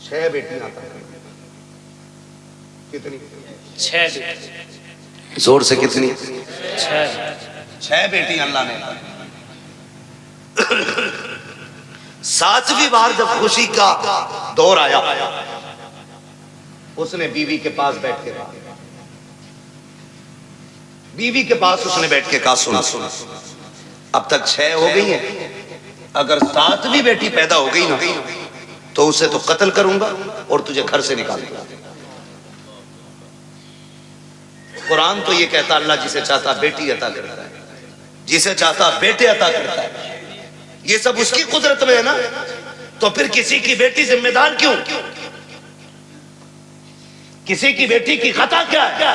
6 بیٹیاں عطا کی. کتنی؟ 6 زور سے کتنی؟ 6 بیٹی اللہ نے. 7ویں بار جب خوشی کا دور آیا اس نے بیوی کے پاس بیٹھ کے کہا، بیوی کے پاس اس نے بیٹھ کے کہا سنا اب تک 6 ہو گئی ہیں، اگر 7ویں بیٹی پیدا ہو گئی نا تو اسے تو قتل کروں گا اور تجھے گھر سے نکال دوں گا. قرآن تو یہ کہتا اللہ جسے چاہتا بیٹی عطا کرتا ہے، جسے چاہتا بیٹے عطا کرتا ہے. یہ سب اس کی قدرت میں ہے نا، تو پھر کسی کی بیٹی ذمہ دار کیوں؟ کسی کی بیٹی کی خطا کیا ہے؟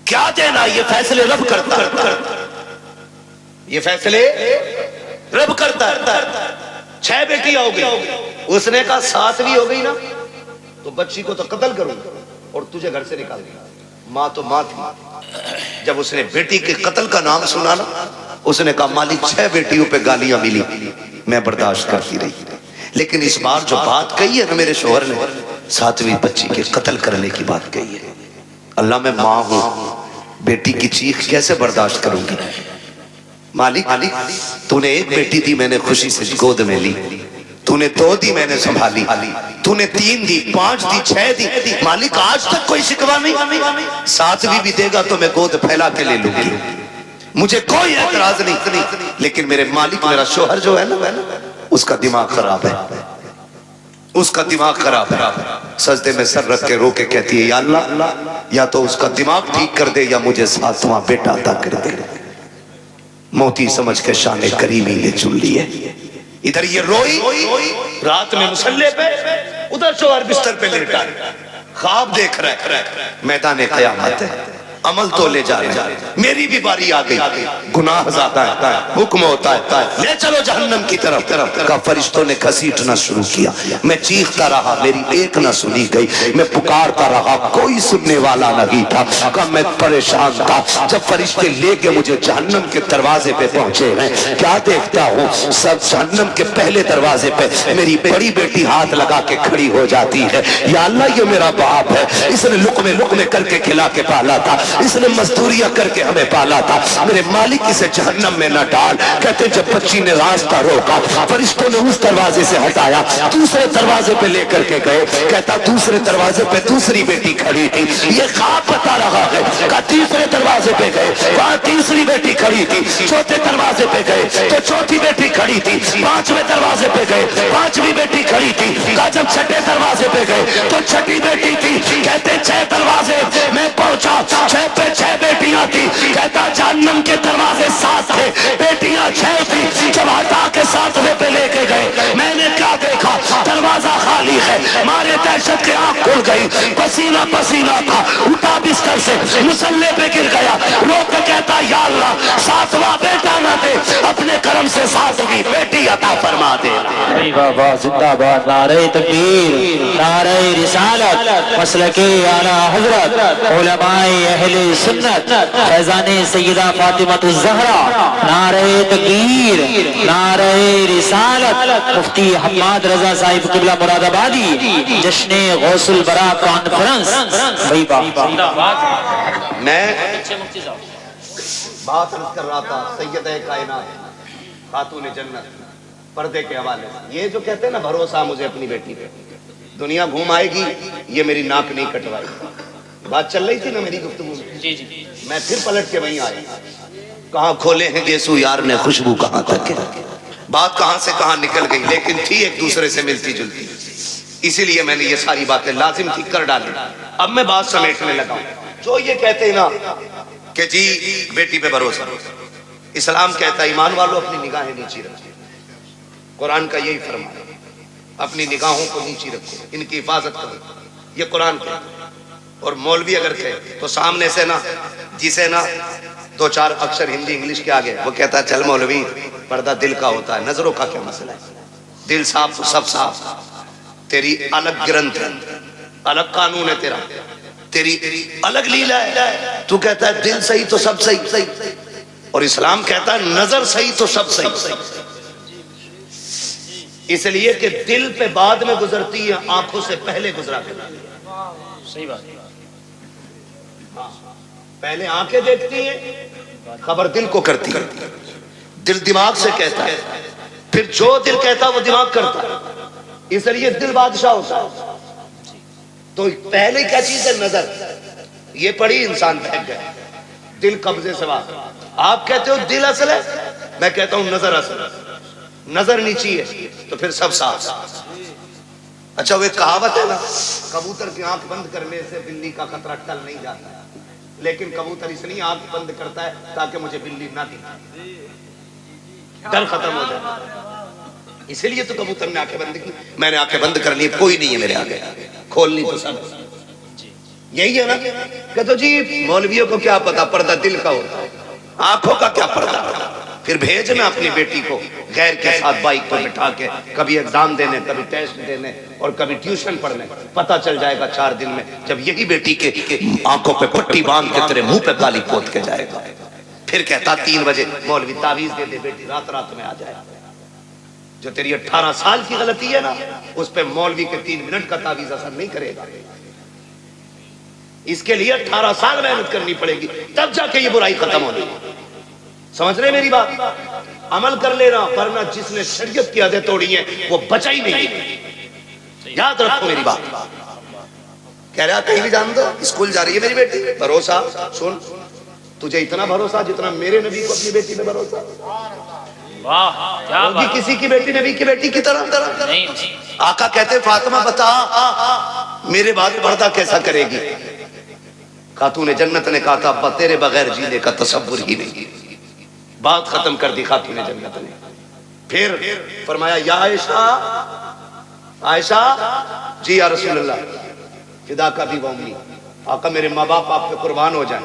کیا دینا؟ یہ فیصلے رب کرتا ہے، یہ فیصلے رب کرتا ہے. 6 بیٹیاں ہو گئی، اس نے کہا 7ویں ہو گئی نا تو بچی کو تو قتل کروں اور تجھے گھر سے نکال دیا. ماں تو ماں تھی. جب اس نے بیٹی کے قتل کا نام سنا نا اس نے کہا مالک 6 بیٹیوں پہ گالیاں ملی، میں برداشت کرتی رہی، لیکن اس بار جو بات کہی ہے نا میرے شوہر نے 7ویں بچی کے قتل کرنے کی بات کہی ہے. اللہ میں ماں ہوں، بیٹی کی چیخ کیسے برداشت کروں گی؟ مالک تو نے 1 بیٹی دی میں نے خوشی سے گود میں لی، تو نے 2 دی میں نے سنبھالی، تو نے 3 دی 5 دی 6 دی. مالک آج تک کوئی شکوہ نہیں، 7ویں بھی دے گا تو میں گود پھیلا کے لے لوں گی، مجھے کوئی اعتراض نہیں. لیکن میرے مالک میرا شوہر جو ہے نا اس کا دماغ خراب ہے، اس کا دماغ خراب ہے. سجدے میں سر رکھ کے رو کے کہتی ہے یا اللہ یا تو اس کا دماغ ٹھیک کر دے یا مجھے 7واں بیٹا عطا کر دے. موتی سمجھ کے شان کریمی نے چن لی ہے. ادھر یہ روئی رات میں مصلے پہ، ادھر شوہر بستر پہ لیٹا خواب دیکھ رہا ہے. میدان قیامت ہے، عمل تو لے جا رہے ہیں، میری بھی باری آ گئی، گناہ زیادہ ہے، حکم ہوتا ہے لے چلو جہنم کی طرف۔ کا فرشتوں نے گھسیٹنا شروع کیا، میں چیختا رہا، میری ایک نہ سنی گئی، میں پکارتا رہا، کوئی سننے والا نہیں تھا۔ کہ میں پریشان تھا، جب فرشتے لے کے مجھے جہنم کے دروازے پہ پہنچے ہیں، کیا دیکھتا ہوں، سب جہنم کے پہلے دروازے پہ میری بڑی بیٹی ہاتھ لگا کے کھڑی ہو جاتی ہے۔ یا اللہ یہ میرا باپ ہے، اس نے لقمے لقمے کر کے کھلا کے پالا تھا، اس نے مزدوریاں کر کے ہمیں پالا تھا، میرے مالک اسے جہنم میں نہ ڈال۔ کہتے جب بچی نے راستہ روکا، فرشتوں نے اس دروازے سے ہٹایا، دوسرے دروازے پہ لے کر کے گئے۔ کہتا دوسرے دروازے پہ دوسری بیٹی کھڑی تھی، یہ خواب بتا رہا ہے۔ کہا تیسرے دروازے پہ گئے، وہاں تیسری بیٹی کھڑی تھی۔ چوتھے دروازے پہ گئے تو چوتھی بیٹی کھڑی تھی۔ پانچویں دروازے پہ گئے، پانچویں بیٹی کھڑی تھی۔ کہا جب چھٹے دروازے پہ گئے تو چھٹی بیٹی تھی۔ کہتے 6 دروازے میں پہنچا، 6 پہ 6 بیٹیاں تھی۔ کہتا جہنم کے دروازے 7 تھے، بیٹیاں 6 تھی۔ جب ہٹا کے 7ویں پہ لے کے گئے، میں نے کیا دیکھا، دروازہ خالی ہے۔ مارے دہشت کے آنکھ کھل گئی، پسینہ پسینہ تھا، اٹھا بستر سے مصلے پہ گر گیا، رو کے کہتا یا اللہ 7واں بیٹا نہ دے، اپنے کرم سے 7ویں بیٹی عطا فرما دے۔ بابا زندہ باد، نعرہ تکبیر، نعرہ رسالت، مسلک اعلی حضرت، علماء اہل سنت، فیضان سیدہ فاطمہ الزہرا، نعرہ تکبیر، نعرہ رسالت، مفتی حماد رضا صاحب قبلہ مراد آبادی، جشن غوث البرا کانفرنس۔ بھائی بابا میں بات عرض کر رہا تھا سیدہ کائنات خاتون جنت پردے کے حوالے سے، یہ جو کہتے ہیں نا بھروسہ مجھے اپنی بیٹی پہ، دنیا گھوم آئے گی یہ میری ناک نہیں کٹوائے گی۔ بات چل رہی تھی نا میری گفتگو میں، میں پھر پلٹ کے وہیں آیا، کہاں کھولے ہیں گیسو یار نے خوشبو کہاں تک ہے، بات کہاں سے کہاں نکل گئی، لیکن تھی ایک دوسرے سے ملتی جلتی، اسی لیے میں نے یہ ساری باتیں لازم تھی کر ڈالی۔ اب میں بات سمیٹنے لگا ہوں، جو یہ کہتے ہیں نا کہ جی بیٹی پہ بھروسہ، اسلام کہتا ہے ایمان والوں اپنی نگاہیں نیچی رکھو، قرآن کا یہی فرمان ہے، اپنی نگاہوں کو نیچی رکھو، ان کی حفاظت کرو، یہ قرآن کہتا ہے۔ اور مولوی اگر کہے تو سامنے سے نا جسے نا 2-4 اکثر ہندی انگلش کے آگے وہ کہتا ہے چل مولوی پردہ دل کا ہوتا ہے، نظروں کا کیا مسئلہ ہے، دل صاف تو سب صاف، تیری الگ گرنتھ ہے، الگ قانون ہے تیرا، تیری الگ لیلا ہے، تو کہتا ہے دل صحیح تو سب صحیح، اور اسلام کہتا ہے نظر صحیح تو سب صحیح، اس لیے کہ دل پہ بعد میں گزرتی ہے، آنکھوں سے پہلے گزرا کرتی ہے۔ صحیح بات ہے، پہلے آنکھیں دیکھتی ہیں، خبر دل کو کرتی ہے، دل دماغ سے کہتا ہے، پھر جو دل کہتا ہے وہ دماغ کرتا ہے، اس لیے دل بادشاہ ہوتا ہے۔ تو پہلے کیا چیز ہے؟ نظر، یہ پڑھی انسان پھینک گیا، دل قبضے سے باہر۔ آپ کہتے ہو دل اصل ہے، میں کہتا ہوں نظر اصل ہے، نظر نیچی ہے تو پھر سب صاف۔ اچھا وہ ایک کہاوت ہے نا، کبوتر کی آنکھ بند کرنے سے بلی کا خطرہ ٹل نہیں جاتا ہے، لیکن کبوتر اس لیے آنکھ بند کرتا ہے تاکہ مجھے بلی نہ دکھائے، ڈر ختم ہو جائے، اسی لیے تو کبوتر نے آنکھیں بند کی، میں نے آنکھیں بند کرنی، کوئی نہیں ہے میرے آگے، کھولنی تو سب یہی ہے نا۔ کہ تو جی مولویوں کو کیا پتا پردہ دل کا ہوتا ہے، آنکھوں کا کیا پردہ، پھر بھیجنا اپنی بیٹی کو غیر کے ساتھ بائک پر بٹھا کے، کبھی ایگزام دینے، کبھی ٹیسٹ دینے، اور کبھی ٹیوشن پڑھنے، پتہ چل جائے گا 4 دن میں جب یہی بیٹی کے آنکھوں پہ پٹی باندھ کے تیرے منہ پہ گالی پوت کے جائے گا، پھر کہتا 3 بجے مولوی تعویذ دے دے بیٹی رات میں آ جائے، جو تیری 18 سال کی غلطی ہے نا اس پہ مولوی کے 3 منٹ کا تعویذ اثر نہیں کرے گا، اس کے لیے 18 سال محنت کرنی پڑے گی تب جا کے یہ برائی ختم ہونی۔ سمجھ رہے میری بات؟ عمل کر لینا، ورنہ جس نے شریعت کی حدیں توڑی ہیں وہ بچا ہی نہیں۔ یاد رکھو میری بات، کہہ رہا کہیں بھی جان دو، اسکول جا رہی ہے میری بیٹی، بھروسہ سن، تجھے اتنا بھروسہ جتنا میرے نبی کو اپنی بیٹی پہ بھروسہ، واہ کیا ہوگی بات، کسی کی بیٹی نبی کی بیٹی کی طرح؟ نہیں آقا کہتے فاطمہ بتا میرے بعد پردہ کیسا کرے گی؟ خاتون جنت نے کہا تھا ابا تیرے بغیر جینے کا تصور ہی نہیں، بات ختم کر دی خاتون جنت نے۔ پھر فرمایا یا عائشہ، عائشہ جی یا رسول اللہ، فدا کا بھی وہ امی، آقا میرے ماں باپ آپ پہ قربان ہو جائیں،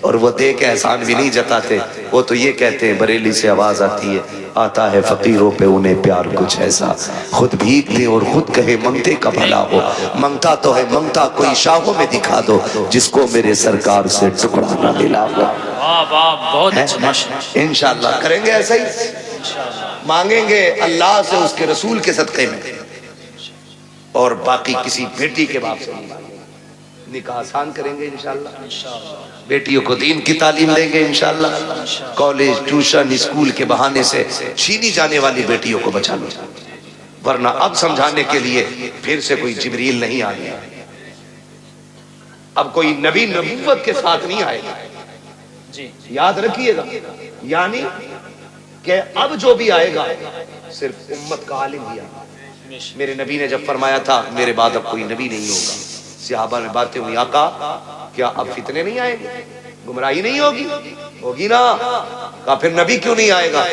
اور وہ دے کے احسان بھی نہیں جتاتے، وہ تو یہ کہتے ہیں بریلی سے آواز آتی ہے، آتا ہے فقیروں پہ انہیں پیار کچھ ایسا، خود بھیک دے اور خود کہے منگتے کا بھلا ہو، منگتا تو ہے منگتا کوئی شاہوں میں دکھا دو، جس کو میرے سرکار سے ٹکڑا نہ ملا ہو۔ واہ واہ بہت اچھا ماشاءاللہ انشاءاللہ کریں گے ایسا ہی، مانگیں گے اللہ سے اس کے رسول کے صدقے میں، اور باقی کسی بیٹی کے باپ سے نہیں مانگیں گے، نکاح آسان کریں گے انشاءاللہ، بیٹیوں کو دین کی تعلیم دیں گے انشاءاللہ، کالج ٹیوشن اسکول کے بہانے سے چھینی جانے والی بیٹیوں کو بچا لو، ورنہ اب سمجھانے کے لیے پھر سے کوئی جبریل نہیں آئے گا، اب کوئی نبی نبوت کے ساتھ نہیں آئے گا، جی یاد رکھیے گا، یعنی کہ اب جو بھی آئے گا صرف امت کا عالم ہی آئے گا۔ میرے نبی نے جب فرمایا تھا میرے بعد اب کوئی نبی نہیں ہوگا، صحابہ میں باتیں ہوئی، آقا کیا اب فتنے نہیں آئیں گے، گمراہی نہیں ہوگی؟ ہوگی نا۔ کہا پھر نبی کیوں نہیں آئے گا؟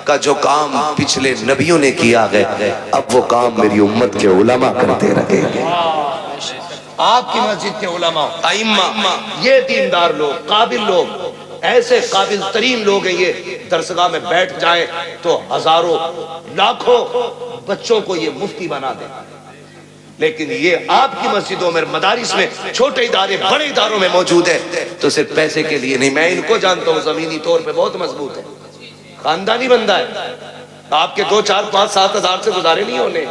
کہا جو کام پچھلے نبیوں نے کیا ہے اب وہ کام میری امت کے علماء کرتے رہیں گے۔ آپ کی مسجد کے علماء ائمہ، یہ دیندار لوگ، قابل لوگ، ایسے قابل ترین لوگ ہیں، یہ درسگاہ میں بیٹھ جائیں تو ہزاروں لاکھوں بچوں کو یہ مفتی بنا دیں، لیکن یہ آپ کی مسجدوں میں مدارس میں چھوٹے ادارے بڑے اداروں میں موجود ہے تو صرف پیسے کے لیے نہیں۔ میں ان کو جانتا ہوں، زمینی طور پہ بہت مضبوط ہے، خاندانی بندہ ہے، آپ کے 2 4 5 7 ہزار سے گزارے نہیں ہونے،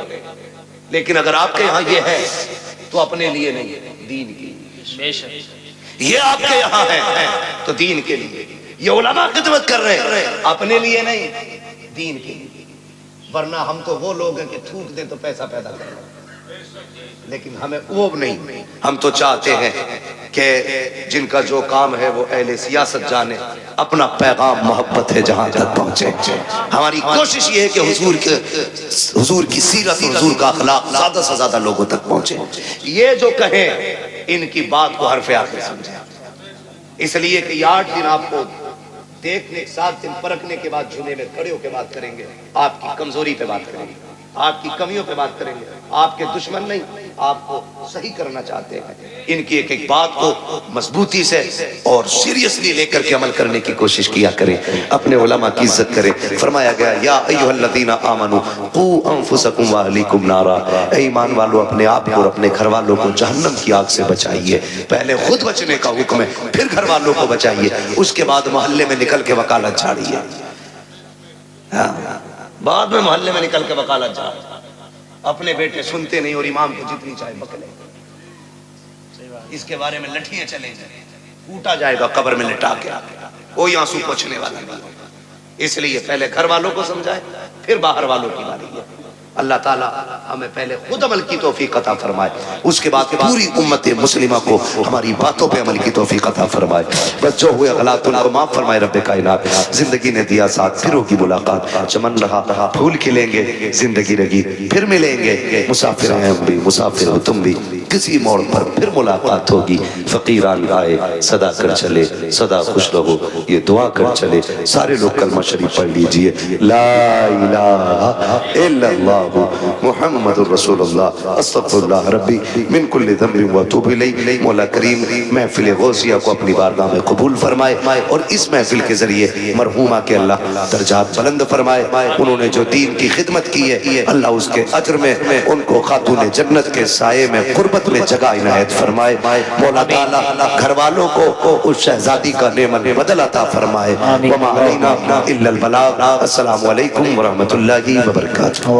لیکن اگر آپ کے یہاں یہ ہے تو اپنے لیے نہیں، دین کی، بے شک یہ آپ کے یہاں ہے تو دین کے لیے، یہ علماء خدمت کر رہے ہیں اپنے لیے نہیں، دین کے لیے، ورنہ ہم تو وہ لوگ ہیں کہ تھوک دیں تو پیسہ پیدا کریں، لیکن ہمیں وہ نہیں، ہم تو چاہتے ہیں کہ جن کا جو کام ہے وہ اہل سیاست جانے، اپنا پیغام محبت ہے جہاں تک پہنچے۔ ہماری کوشش یہ ہے کہ حضور کی سیرت، حضور کا اخلاق زیادہ سے زیادہ لوگوں تک پہنچے۔ یہ جو کہیں ان کی بات کو حرف آخر سمجھیں، اس لیے کہ 8 دن آپ کو دیکھنے، 7 دن پرکھنے کے بعد جمعے میں کھڑے ہو کے بات کریں گے، آپ کی کمزوری پہ بات کریں گے، آپ کی کمیوں پہ بات کریں گے، آپ کے دشمن نہیں، آپ کو صحیح کرنا چاہتے ہیں۔ ان کی ایک ایک بات کو مضبوطی سے اور سیریسلی لے کر کے عمل کرنے کی کوشش کیا کریں، اپنے علماء کی عزت کریں۔ فرمایا گیا یا ایھا الذین آمنوا قوا انفسکم واہلیکم نارا، اے ایمان والو اپنے آپ کو اور اپنے گھر والوں کو جہنم کی آگ سے بچائیے۔ پہلے خود بچنے کا حکم ہے، پھر گھر والوں کو بچائیے، اس کے بعد محلے میں نکل کے وکالت جھاڑیے، بعد میں محلے میں نکل کے وکالت جھاڑیے۔ اپنے بیٹے سنتے نہیں اور امام کو جتنی چاہے بکلے، اس کے بارے میں لٹھیاں چلیں جائیں، کوٹا جائے گا قبر میں لٹا کے، کوئی آنسو پوچھنے والا نہیں۔ اس لیے پہلے گھر والوں کو سمجھائے پھر باہر والوں کی باری ہے۔ اللہ تعالیٰ ہمیں پہلے خود عمل کی توفیق عطا فرمائے، اس کے بعد پوری امت مسلمہ کو ہماری باتوں پہ عمل کی توفیق عطا فرمائے، بس جو ہوئے غلط ان کو معاف فرمائے رب کائنات۔ زندگی نے دیا ساتھ، پھر ہوگی ملاقات، چمن رہا پھول کھلیں گے، زندگی رہی پھر ملیں گے، مسافر ہیں ہم بھی، مسافر ہو تم بھی، کسی موڑ پر پھر ملاقات ہوگی۔ فقیران آئے صدا کر چلے، صدا خوش رہو، یہ دعا کر چلے۔ سارے لوگ کلمہ شریف پڑھ لیجئے، لا الہ الا اللہ محمد الرسول اللہ، استغفر اللہ ربی من کل ذنب واتوب الیہ۔ مولا کریم محفل غوثیہ کو اپنی بارگاہ میں قبول فرمائے اور اس محفل کے ذریعے مرحومہ کے اللہ درجات بلند فرمائے۔ انہوں نے جو دین کی خدمت کی ہے اللہ اس کے اجر میں ان کو خاتون جنت کے سائے میں قربت میں جگہ عنایت فرمائے۔ مولا تعالیٰ گھر والوں کو اس شہزادی کا نعمت بدل عطا فرمائے۔ وما علینا الا البلاغ۔ السلام علیکم ورحمۃ اللہ وبرکاتہ۔